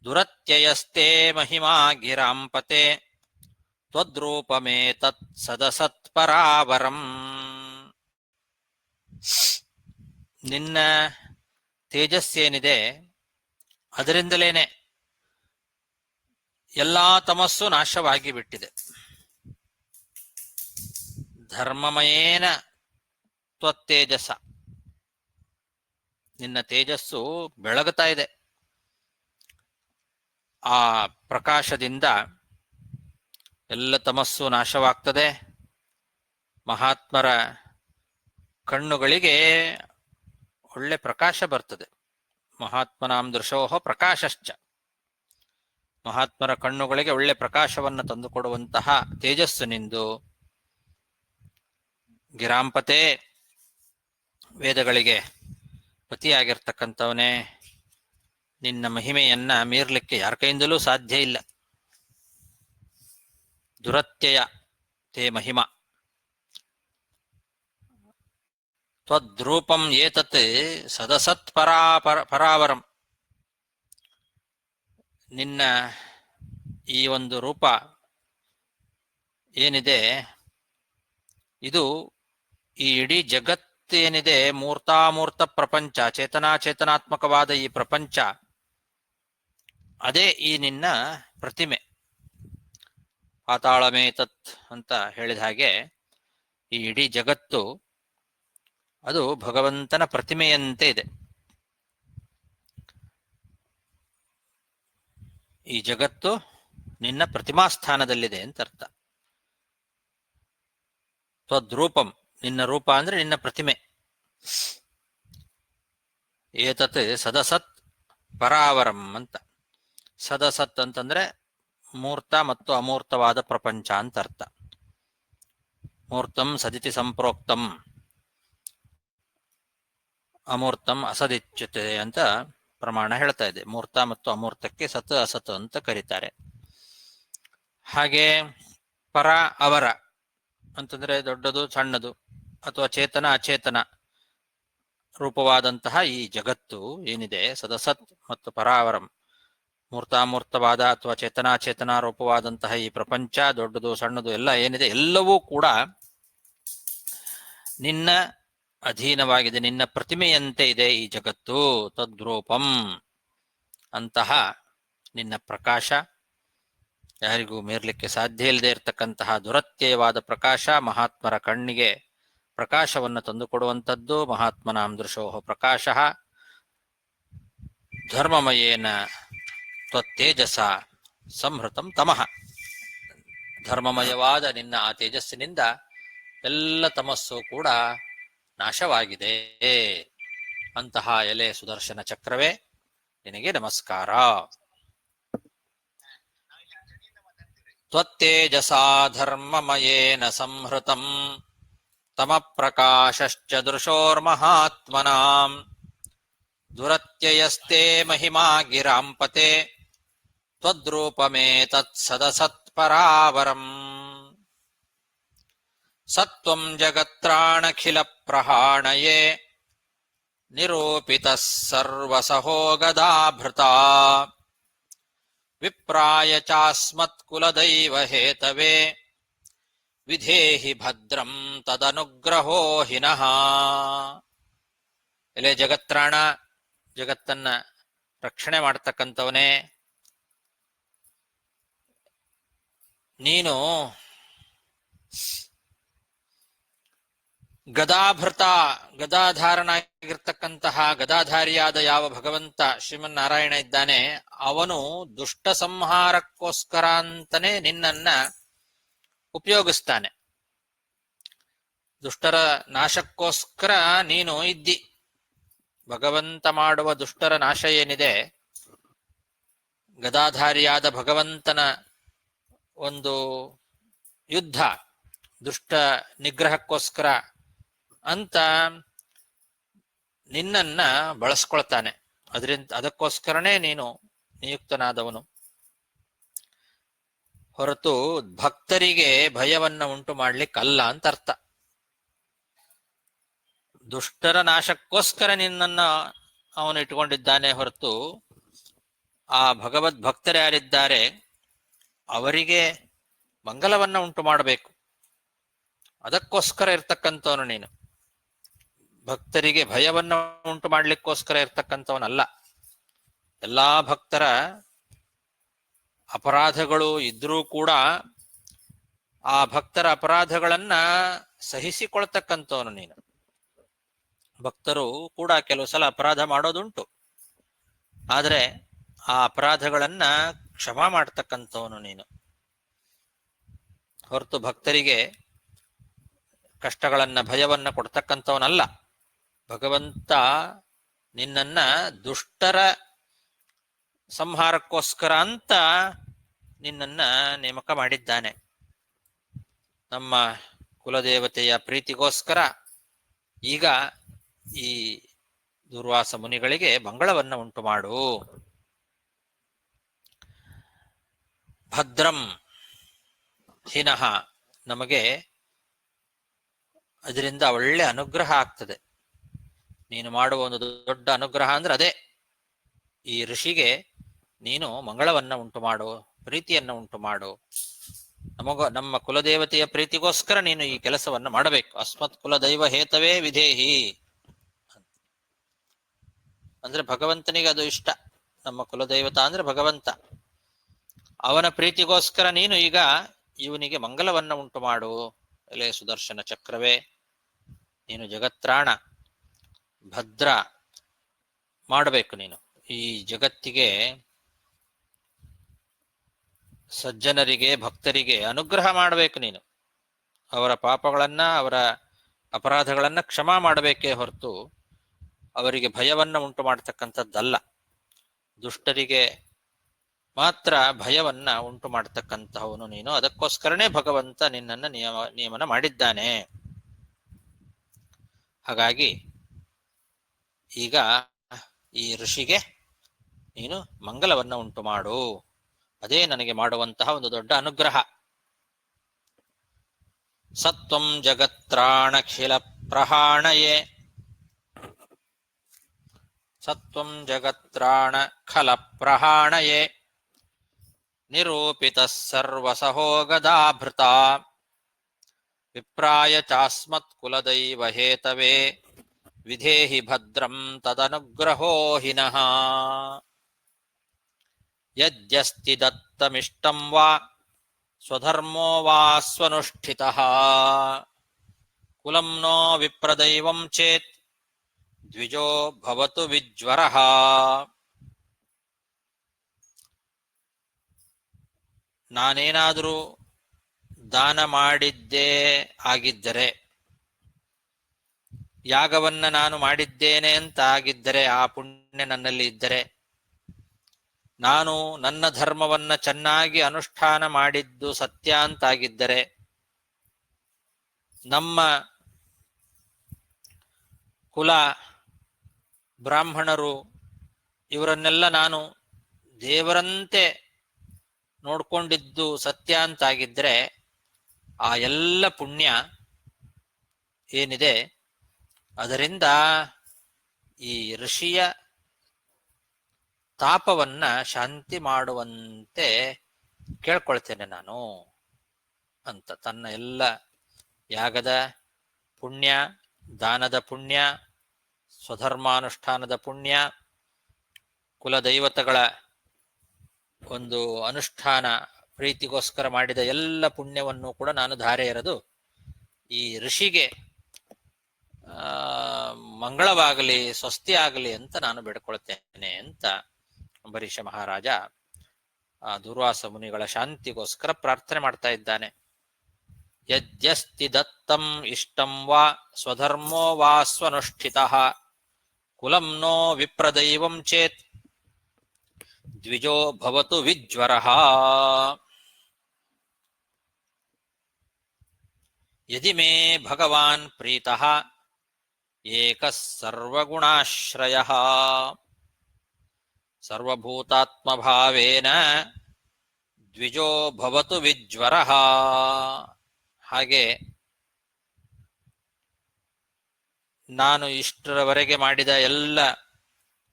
ದುರತ್ಯಯಸ್ತೆ ಮಹಿಮಾ ಗಿರಾಂಪತೆ ತ್ವದ್ರೂಪಮೇತತ್ ಸದಸತ್ಪರಾವರಂ. ನಿನ್ನ ತೇಜಸ್ಸೇನಿದೆ ಅದರಿಂದಲೇನೆ ಎಲ್ಲಾ ತಮಸ್ಸು ನಾಶವಾಗಿ ಬಿಟ್ಟಿದೆ. ಧರ್ಮಮಯೇನ ತ್ವತ್ತೇಜಸ, ನಿನ್ನ ತೇಜಸ್ಸು ಬೆಳಗುತ್ತಾ ಇದೆ. ಆ ಪ್ರಕಾಶದಿಂದ ಎಲ್ಲ ತಮಸ್ಸು ನಾಶವಾಗ್ತದೆ. ಮಹಾತ್ಮರ ಕಣ್ಣುಗಳಿಗೆ ಒಳ್ಳೆ ಪ್ರಕಾಶ ಬರ್ತದೆ. ಮಹಾತ್ಮನಾಂ ದೃಶೋಹ ಪ್ರಕಾಶಶ್ಚ, ಮಹಾತ್ಮರ ಕಣ್ಣುಗಳಿಗೆ ಒಳ್ಳೆ ಪ್ರಕಾಶವನ್ನು ತಂದುಕೊಡುವಂತಹ ತೇಜಸ್ಸು ನಿಂದು. ಗಿರಾಂಪತೆ, ವೇದಗಳಿಗೆ ಪತಿಯಾಗಿರ್ತಕ್ಕಂಥವನೇ, ನಿನ್ನ ಮಹಿಮೆಯನ್ನ ಮೀರ್ಲಿಕ್ಕೆ ಯಾರ ಕೈಯಿಂದಲೂ ಸಾಧ್ಯ ಇಲ್ಲ. ದುರತ್ಯಯ ತೇ ಮಹಿಮಾ ತ್ವದ್ರೂಪಂ ಏತತ್ ಸದಸತ್ ಪರಾವರಂ. ನಿನ್ನ ಈ ಒಂದು ರೂಪ ಏನಿದೆ, ಇದು ಈ ಇಡೀ ಜಗತ್ತೇನಿದೆ, ಮೂರ್ತಾಮೂರ್ತ ಪ್ರಪಂಚ, ಚೇತನಾತ್ಮಕವಾದ ಈ ಪ್ರಪಂಚ, ಅದೇ ಈ ನಿನ್ನ ಪ್ರತಿಮೆ. ಪಾತಾಳಮೇತತ್ ಅಂತ ಹೇಳಿದ ಹಾಗೆ ಈ ಇಡೀ ಜಗತ್ತು ಅದು ಭಗವಂತನ ಪ್ರತಿಮೆಯಂತೆ ಇದೆ. ಈ ಜಗತ್ತು ನಿನ್ನ ಪ್ರತಿಮಾ ಸ್ಥಾನದಲ್ಲಿದೆ ಅಂತ ಅರ್ಥ. ತ್ವದ್ರೂಪಂ, ನಿನ್ನ ರೂಪ ಅಂದ್ರೆ ನಿನ್ನ ಪ್ರತಿಮೆ. ಏತತ್ ಸದಸತ್ ಪರಾವರಂ ಅಂತ. ಸದಸತ್ ಅಂತಂದ್ರೆ ಮೂರ್ತ ಮತ್ತು ಅಮೂರ್ತವಾದ ಪ್ರಪಂಚ ಅಂತ ಅರ್ಥ. ಮೂರ್ತಂ ಸದಿತಿ ಸಂಪ್ರೋಕ್ತಂ, ಅಮೂರ್ತಂ ಅಸದಿಚ್ಯುತೆ ಅಂತ ಪ್ರಮಾಣ ಹೇಳ್ತಾ ಇದೆ. ಮೂರ್ತ ಮತ್ತು ಅಮೂರ್ತಕ್ಕೆ ಸತ್ ಅಸತ್ ಅಂತ ಕರೀತಾರೆ. ಹಾಗೆ ಪರ ಅವರ ಅಂತಂದ್ರೆ ದೊಡ್ಡದು ಸಣ್ಣದು ಅಥವಾ ಚೇತನ ಅಚೇತನ ರೂಪವಾದಂತಹ ಈ ಜಗತ್ತು ಏನಿದೆ, ಸದಸತ್ ಮತ್ತು ಪರಾವರಂ, ಮೂರ್ತಾಮೂರ್ತವಾದ ಅಥವಾ ಚೇತನಾಚೇತನ ರೂಪವಾದಂತಹ ಈ ಪ್ರಪಂಚ, ದೊಡ್ಡದು ಸಣ್ಣದು ಎಲ್ಲ ಏನಿದೆ, ಎಲ್ಲವೂ ಕೂಡ ನಿನ್ನ ಅಧೀನವಾಗಿದೆ, ನಿನ್ನ ಪ್ರತಿಮೆಯಂತೆ ಇದೆ ಈ ಜಗತ್ತು. ತದ್ರೂಪಂ, ಅಂತಹ ನಿನ್ನ ಪ್ರಕಾಶ ಯಾರಿಗೂ ಮೀರ್ಲಿಕ್ಕೆ ಸಾಧ್ಯ ಇಲ್ಲದೆ ಇರತಕ್ಕಂತಹ ದುರತ್ಯಯವಾದ ಪ್ರಕಾಶ, ಮಹಾತ್ಮರ ಕಣ್ಣಿಗೆ ಪ್ರಕಾಶವನ್ನು ತಂದುಕೊಡುವಂಥದ್ದು. ಮಹಾತ್ಮನಾಂ ದೃಶೋಹ ಪ್ರಕಾಶ ಧರ್ಮಮಯೇನ ತ್ವತ್ತೇಜಸ ಸಂಹೃತಂ ತಮಃ. ಧರ್ಮಮಯವಾದ ನಿನ್ನ ಆ ತೇಜಸ್ಸಿನಿಂದ ಎಲ್ಲ ತಮಸ್ಸು ಕೂಡ ನಾಶವಾಗಿದೆ. ಅಂತಹ ಎಲೆ ಸುದರ್ಶನ ಚಕ್ರವೇ ನಿನಗೆ ನಮಸ್ಕಾರ. ತ್ವತ್ತೇಜಸಾ ಧರ್ಮಮಯೇನ ಸಂಹೃತಂ ತಮ ಪ್ರಕಾಶಶ್ಚ ದೃಶೋರ್ಮಹಾತ್ಮನಾಂ ದುರತ್ಯಯಸ್ತೆ ಮಹಿಮಾ ಗಿರಾಂಪತೆ ತ್ವದ್ರೂಪಮೇತತ್ ಸದಸತ್ಪರಾವರಂ. ಸತ್ವಂ ಜಗತ್ರಾಣಖಿಲ ಪ್ರಹಾಣಯೇ ನಿರೂಪಿತಃ ಸರ್ವಸಹೋ ಗದಾಭೃತಾ ವಿಪ್ರಾಯ ಚಾಸ್ಮತ್ಕುಲದೈವ ಹೇತವೇ ವಿಧೇಹಿ ಭದ್ರಂ ತದನುಗ್ರಹೋ ಹಿನಃ. ಎಲೆ ಜಗತ್ರಾಣ, ಜಗತ್ತನ್ನ ರಕ್ಷಣೆ ಮಾಡತಕ್ಕಂಥವನೇ, ನೀನು ಗದಾಭೃತ, ಗದಾಧಾರನಾಗಿರ್ತಕ್ಕಂತಹ ಗದಾಧಾರಿಯಾದ ಯಾವ ಭಗವಂತ ಶ್ರೀಮನ್ನಾರಾಯಣ ಇದ್ದಾನೆ, ಅವನು ದುಷ್ಟ ಸಂಹಾರಕ್ಕೋಸ್ಕರ ಅಂತಾನೆ ನಿನ್ನನ್ನ ಉಪಯೋಗಿಸ್ತಾನೆ. ದುಷ್ಟರ ನಾಶಕ್ಕೋಸ್ಕರ ನೀನು ಇದ್ದಿ. ಭಗವಂತ ಮಾಡುವ ದುಷ್ಟರ ನಾಶ ಏನಿದೆ, ಗದಾಧಾರಿಯಾದ ಭಗವಂತನ ಒಂದು ಯುದ್ಧ ದುಷ್ಟ ನಿಗ್ರಹಕ್ಕೋಸ್ಕರ ಅಂತ ನಿನ್ನನ್ನ ಬಳಸ್ಕೊಳ್ತಾನೆ. ಅದಕ್ಕೋಸ್ಕರನೇ ನೀನು ನಿಯುಕ್ತನಾದವನು. ಹೊರತು ಭಕ್ತರಿಗೆ ಭಯವನ್ನ ಉಂಟು ಮಾಡ್ಲಿಕ್ಕಲ್ಲ ಅಂತ ಅರ್ಥ. ದುಷ್ಟರ ನಾಶಕ್ಕೋಸ್ಕರ ನಿನ್ನನ್ನ ಅವನು ಇಟ್ಕೊಂಡಿದ್ದಾನೆ ಹೊರತು ಆ ಭಗವದ್ ಭಕ್ತರು ಯಾರಿದ್ದಾರೆ ಅವರಿಗೆ ಮಂಗಲವನ್ನ ಉಂಟು ಮಾಡಬೇಕು, ಅದಕ್ಕೋಸ್ಕರ ಇರ್ತಕ್ಕಂಥವನು ನೀನು. ಭಕ್ತರಿಗೆ ಭಯವನ್ನ ಉಂಟು ಮಾಡ್ಲಿಕ್ಕೋಸ್ಕರ ಇರ್ತಕ್ಕಂಥವನಲ್ಲ. ಎಲ್ಲಾ ಭಕ್ತರ ಅಪರಾಧಗಳು ಇದ್ರೂ ಕೂಡ ಆ ಭಕ್ತರ ಅಪರಾಧಗಳನ್ನ ಸಹಿಸಿಕೊಳ್ತಕ್ಕಂಥವನು ನೀನು. ಭಕ್ತರು ಕೂಡ ಕೆಲವು ಸಲ ಅಪರಾಧ ಮಾಡೋದುಂಟು, ಆದರೆ ಆ ಅಪರಾಧಗಳನ್ನ ಕ್ಷಮಾ ಮಾಡ್ತಕ್ಕಂಥವನು ನೀನು. ಹೊರತು ಭಕ್ತರಿಗೆ ಕಷ್ಟಗಳನ್ನ ಭಯವನ್ನ ಕೊಡ್ತಕ್ಕಂಥವನಲ್ಲ. ಭಗವಂತ ನಿನ್ನನ್ನ ದುಷ್ಟರ ಸಂಹಾರಕ್ಕೋಸ್ಕರ ಅಂತ ನಿನ್ನನ್ನ ನೇಮಕ ಮಾಡಿದ್ದಾನೆ. ನಮ್ಮ ಕುಲದೇವತೆಯ ಪ್ರೀತಿಗೋಸ್ಕರ ಈಗ ಈ ದುರ್ವಾಸ ಮುನಿಗಳಿಗೆ ಮಂಗಳವನ್ನ ಉಂಟು ಮಾಡು. ಭದ್ರಂ ಹಿನಃ, ನಮಗೆ ಅದರಿಂದ ಒಳ್ಳೆ ಅನುಗ್ರಹ ಆಗ್ತದೆ. ನೀನು ಮಾಡುವ ಒಂದು ದೊಡ್ಡ ಅನುಗ್ರಹ ಅಂದ್ರೆ ಅದೇ, ಈ ಋಷಿಗೆ ನೀನು ಮಂಗಳವನ್ನ ಉಂಟು ಮಾಡು, ಪ್ರೀತಿಯನ್ನ ಉಂಟು ಮಾಡು. ನಮ್ಮ ಕುಲದೇವತೆಯ ಪ್ರೀತಿಗೋಸ್ಕರ ನೀನು ಈ ಕೆಲಸವನ್ನ ಮಾಡಬೇಕು. ಅಸ್ಮತ್ ಕುಲದೈವ ಹೇತವೇ ವಿಧೇಹಿ ಅಂದ್ರೆ ಭಗವಂತನಿಗೆ ಅದು ಇಷ್ಟ. ನಮ್ಮ ಕುಲದೈವತ ಅಂದ್ರೆ ಭಗವಂತ, ಅವನ ಪ್ರೀತಿಗೋಸ್ಕರ ನೀನು ಈಗ ಇವನಿಗೆ ಮಂಗಲವನ್ನ ಉಂಟು ಮಾಡು. ಎಲೆ ಸುದರ್ಶನ ಚಕ್ರವೇ, ನೀನು ಜಗತ್ರಾಣ, ಭದ್ರ ಮಾಡಬೇಕು. ನೀನು ಈ ಜಗತ್ತಿಗೆ, ಸಜ್ಜನರಿಗೆ, ಭಕ್ತರಿಗೆ ಅನುಗ್ರಹ ಮಾಡಬೇಕು. ನೀನು ಅವರ ಪಾಪಗಳನ್ನ, ಅವರ ಅಪರಾಧಗಳನ್ನ ಕ್ಷಮಾ ಮಾಡಬೇಕೇ ಹೊರತು ಅವರಿಗೆ ಭಯವನ್ನ ಉಂಟು ಮಾಡತಕ್ಕಂಥದ್ದಲ್ಲ. ದುಷ್ಟರಿಗೆ ಮಾತ್ರ ಭಯವನ್ನ ಉಂಟು ಮಾಡತಕ್ಕಂತಹವನು ನೀನು. ಅದಕ್ಕೋಸ್ಕರನೇ ಭಗವಂತ ನಿನ್ನನ್ನು ನಿಯಮನ ಮಾಡಿದ್ದಾನೆ. ಹಾಗಾಗಿ ಈಗ ಈ ಋಷಿಗೆ ನೀನು ಮಂಗಲವನ್ನ ಉಂಟು ಮಾಡು. ಅದೇ ನನಗೆ ಮಾಡುವಂತಹ ಒಂದು ದೊಡ್ಡ ಅನುಗ್ರಹ. ಸತ್ವಂ ಜಗತ್ರಾಣಖಿಲ ಪ್ರಹಾಣಯೇ, ಸತ್ವಂ ಜಗತ್ರಾಣ ಖಲ ಪ್ರಹಾಣಯೇ ನಿರೂಪಿತ ಸರ್ವಸಹೋ ಗದಾಭೃತ ವಿಪ್ರಾಯ ಚಾಸ್ಮತ್ ಕುಲದೈವ ಹೇತವೇ ವಿಧೇಹಿ ಭದ್ರಂ ತದನುಗ್ರಹೋ ಹಿನಃ. ಯದ್ಯಸ್ತಿ ದತ್ತಮಿಷ್ಟಂ ವಾ ಸ್ವಧರ್ಮೋ ವಾ ಸ್ವನುಷ್ಠಿತಃ ಕುಲಂ ನೋ ವಿಪ್ರದೈವಂ ಚೇತ್ ದ್ವಿಜೋ ಭವತು ವಿಜ್ವರಃ. ನಾನೇನಾದರೂ ದಾನ ಮಾಡಿದ್ದೇ ಆಗಿದ್ದರೆ, ಯಾಗವನ್ನ ನಾನು ಮಾಡಿದ್ದೇನೆ ಅಂತ ಆಗಿದ್ದರೆ, ಆ ಪುಣ್ಯ ನನ್ನಲ್ಲಿ ಇದ್ದರೆ, ನಾನು ನನ್ನ ಧರ್ಮವನ್ನ ಚೆನ್ನಾಗಿ ಅನುಷ್ಠಾನ ಮಾಡಿದ್ದು ಸತ್ಯ ಅಂತಾಗಿದ್ದರೆ, ನಮ್ಮ ಕುಲ ಬ್ರಾಹ್ಮಣರು ಇವರನ್ನೆಲ್ಲ ನಾನು ದೇವರಂತೆ ನೋಡ್ಕೊಂಡಿದ್ದು ಸತ್ಯ ಅಂತಾಗಿದ್ರೆ, ಆ ಎಲ್ಲ ಪುಣ್ಯ ಏನಿದೆ ಅದರಿಂದ ಈ ಋಷಿಯ ತಾಪವನ್ನ ಶಾಂತಿ ಮಾಡುವಂತೆ ಕೇಳ್ಕೊಳ್ತೇನೆ ನಾನು ಅಂತ. ತನ್ನ ಎಲ್ಲ ಯಾಗದ ಪುಣ್ಯ, ದಾನದ ಪುಣ್ಯ, ಸ್ವಧರ್ಮಾನುಷ್ಠಾನದ ಪುಣ್ಯ, ಕುಲದೈವತಗಳ ಒಂದು ಅನುಷ್ಠಾನ ಪ್ರೀತಿಗೋಸ್ಕರ ಮಾಡಿದ ಎಲ್ಲ ಪುಣ್ಯವನ್ನು ಕೂಡ ನಾನು ಧಾರೆ ಎರೆದು ಈ ಋಷಿಗೆ ಮಂಗಳವಾಗಲಿ, ಸ್ವಸ್ತಿ ಆಗಲಿ ಅಂತ ನಾನು ಬೇಡ್ಕೊಳ್ತೇನೆ ಅಂತ ಅಂಬರೀಷ ಮಹಾರಾಜ ಆ ದುರ್ವಾಸ ಮುನಿಗಳ ಶಾಂತಿಗೋಸ್ಕರ ಪ್ರಾರ್ಥನೆ ಮಾಡ್ತಾ ಇದ್ದಾನೆ. ಯದ್ಯಸ್ತಿ ದತ್ತಂ ಇಷ್ಟಂ ವಾ ಸ್ವಧರ್ಮೋ ವಾ ಸ್ವನುಷ್ಠಿತಃ ಕುಲಂ ನೋ ವಿಪ್ರದೈವಂ ಚೇತ್ ದ್ವಿಜೋ ಭವತು ವಿಜ್ವರಃ. ಯದಿ ಮೇ ಭಗವಾನ್ ಪ್ರೀತಃ ಏಕಃ ಸರ್ವಗುಣಾಶ್ರಯಃ ಸರ್ವಭೂತಾತ್ಮಭಾವೇನ ದ್ವಿಜೋ ಭವತು ವಿಜ್ವರಃ. ಹಾಗೆ ನಾನು ಇಷ್ಟರವರೆಗೆ ಮಾಡಿದ ಎಲ್ಲ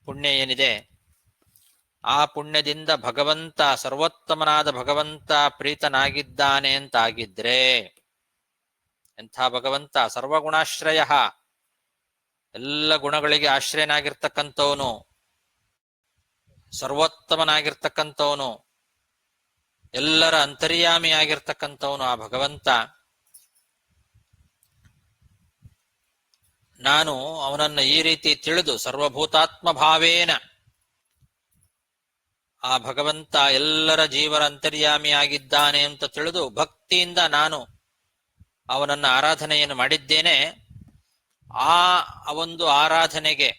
ಪುಣ್ಯ ಏನಿದೆ, ಆ ಪುಣ್ಯದಿಂದ ಭಗವಂತ, ಸರ್ವೋತ್ತಮನಾದ ಭಗವಂತ ಪ್ರೀತನಾಗಿದ್ದಾನೆ ಅಂತಾಗಿದ್ರೆ, ಎಂಥ ಭಗವಂತ ಸರ್ವಗುಣಾಶ್ರಯ, ಎಲ್ಲ ಗುಣಗಳಿಗೆ ಆಶ್ರಯನಾಗಿರ್ತಕ್ಕಂಥವನು, ಸರ್ವೋತ್ತಮನಾಗಿರ್ತಕ್ಕಂಥವನು, ಎಲ್ಲರ ಅಂತರ್ಯಾಮಿಯಾಗಿರ್ತಕ್ಕಂಥವನು ಆ ಭಗವಂತ. ನಾನು ಅವನನ್ನ ಈ ರೀತಿ ತಿಳಿದು ಸರ್ವಭೂತಾತ್ಮ ಭಾವೇನ, ಆ ಭಗವಂತ ಎಲ್ಲರ ಜೀವರ ಅಂತರ್ಯಾಮಿಯಾಗಿದ್ದಾನೆ ಅಂತ ತಿಳಿದು ಭಕ್ತಿಯಿಂದ ನಾನು ಅವನನ್ನ ಆರಾಧನೆಯನ್ನು ಮಾಡಿದ್ದೇನೆ. ಆ ಒಂದು ಆರಾಧನೆಗೆ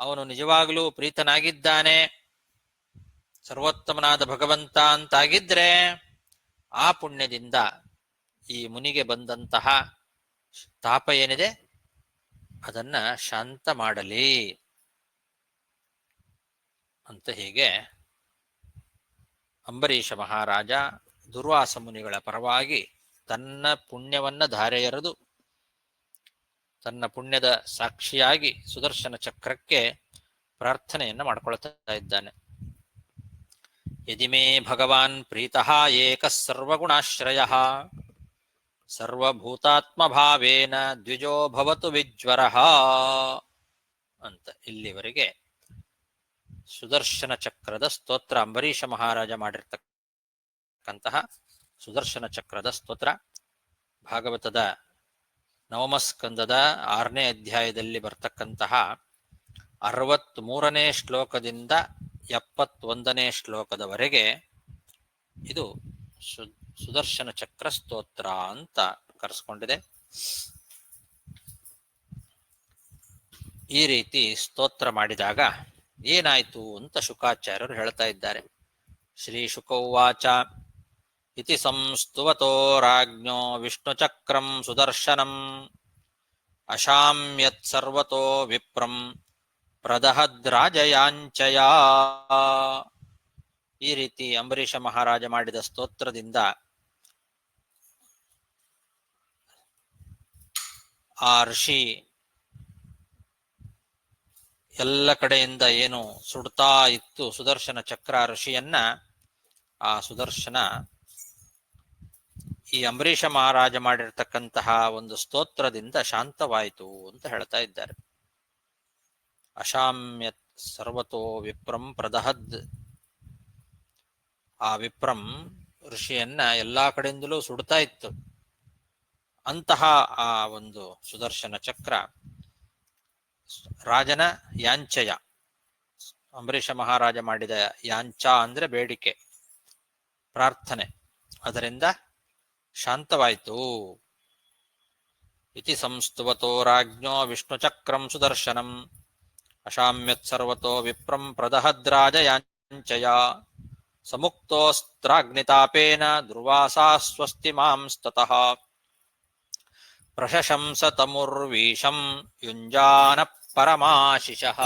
ಅವನು ನಿಜವಾಗಲೂ ಪ್ರೀತನಾಗಿದ್ದಾನೆ, ಸರ್ವೋತ್ತಮನಾದ ಭಗವಂತ ಅಂತಾಗಿದ್ರೆ, ಆ ಪುಣ್ಯದಿಂದ ಈ ಮುನಿಗೆ ಬಂದಂತಹ ತಾಪ ಏನಿದೆ ಅದನ್ನ ಶಾಂತ ಮಾಡಲಿ ಅಂತ ಹೀಗೆ ಅಂಬರೀಷ ಮಹಾರಾಜ ದುರ್ವಾಸ ಮುನಿಗಳ ಪರವಾಗಿ ತನ್ನ ಪುಣ್ಯವನ್ನ ಧಾರೆ ಎರೆದು ತನ್ನ ಪುಣ್ಯದ ಸಾಕ್ಷಿಯಾಗಿ ಸುದರ್ಶನ ಚಕ್ರಕ್ಕೆ ಪ್ರಾರ್ಥನೆಯನ್ನ ಮಾಡ್ಕೊಳ್ತಾ ಇದ್ದಾನೆ. ಯದಿ ಮೇ ಭಗವಾನ್ ಪ್ರೀತಃ ಏಕಃ ಸರ್ವಗುಣಾಶ್ರಯಃ ಸರ್ವಭೂತಾತ್ಮ ಭಾವೇನ ದ್ವಿಜೋ ಭವತು ವಿಜ್ವರಃ ಅಂತ ಇಲ್ಲಿವರೆಗೆ ಸುದರ್ಶನ ಚಕ್ರದ ಸ್ತೋತ್ರ, ಅಂಬರೀಷ ಮಹಾರಾಜ ಮಾಡಿರ್ತಕ್ಕಂತಹ ಸುದರ್ಶನ ಚಕ್ರದ ಸ್ತೋತ್ರ ಭಾಗವತದ ನವಮಸ್ಕಂದದ 6ನೇ ಅಧ್ಯಾಯದಲ್ಲಿ ಬರ್ತಕ್ಕಂತಹ 63ನೇ ಶ್ಲೋಕದಿಂದ 71ನೇ ಶ್ಲೋಕದವರೆಗೆ ಇದು ಸುದರ್ಶನ ಚಕ್ರ ಸ್ತೋತ್ರ ಅಂತ ಕರೆಸ್ಕೊಂಡಿದೆ. ಈ ರೀತಿ ಸ್ತೋತ್ರ ಮಾಡಿದಾಗ ಏನಾಯ್ತು ಅಂತ ಶುಕಾಚಾರ್ಯರು ಹೇಳ್ತಾ ಇದ್ದಾರೆ. ಶ್ರೀ ಶುಕೌವಾಚ ಇತಿ ಸಂಸ್ತುವತೋ ರಾಜ್ಞೋ ವಿಷ್ಣುಚಕ್ರಂ ಸುದರ್ಶನಂ ಅಶಾಮ್ಯತ್ ಸರ್ವತೋ ವಿಪ್ರಂ ಪ್ರದಹದ್ರಾಜಯಾಂಚಯ. ಈ ರೀತಿ ಅಂಬರೀಷ ಮಹಾರಾಜ ಮಾಡಿದ ಸ್ತೋತ್ರದಿಂದ ಆ ಋಷಿ ಎಲ್ಲ ಕಡೆಯಿಂದ ಏನು ಸುಡ್ತಾ ಇತ್ತು ಸುದರ್ಶನ ಚಕ್ರ ಋಷಿಯನ್ನ, ಆ ಸುದರ್ಶನ ಈ ಅಂಬರೀಷ ಮಹಾರಾಜ ಮಾಡಿರ್ತಕ್ಕಂತಹ ಒಂದು ಸ್ತೋತ್ರದಿಂದ ಶಾಂತವಾಯಿತು ಅಂತ ಹೇಳ್ತಾ ಇದ್ದಾರೆ. ಅಶಾಮ್ಯತ್ ಸರ್ವತೋ ವಿಪ್ರಂ ಪ್ರದಹದ್, ಆ ವಿಪ್ರಂ ಋಷಿಯನ್ನ ಎಲ್ಲಾ ಕಡೆಯಿಂದಲೂ ಸುಡ್ತಾ ಇತ್ತು. ಅಂತಹ ಆ ಒಂದು ಸುದರ್ಶನ ಚಕ್ರ ರಾಜನ ಯಾಂಚಯ, ಅಂಬರೀಷ ಮಹಾರಾಜ ಮಾಡಿದ ಯಾಂಚ ಅಂದ್ರೆ ಬೇಡಿಕೆ, ಪ್ರಾರ್ಥನೆ, ಅದರಿಂದ ಶಾಂತವಾಯಿತು. ಇತಿ ಸಂಸ್ತುವತೋ ರಾಜ್ಞೋ ವಿಷ್ಣುಚಕ್ರಂ ಸುದರ್ಶನಂ ಅಶಾಮ್ಯತ್ ಸರ್ವತೋ ವಿಪ್ರಂ ಪ್ರದಹದ್ರಾಜಯಾಂಚಯ ಸಮುಕ್ತೋಸ್ತ್ರಾಗ್ನಿತಾಪೇನ ದುರ್ವಾಸಾ ಸ್ವಸ್ತಿ ಮಾಂಸ್ತತಃ ಪ್ರಶಶಂಸ ತಮುರ್ವೀಶಂ ಯುಂಜಾನ ಪರಮಾಶಿಷಃ.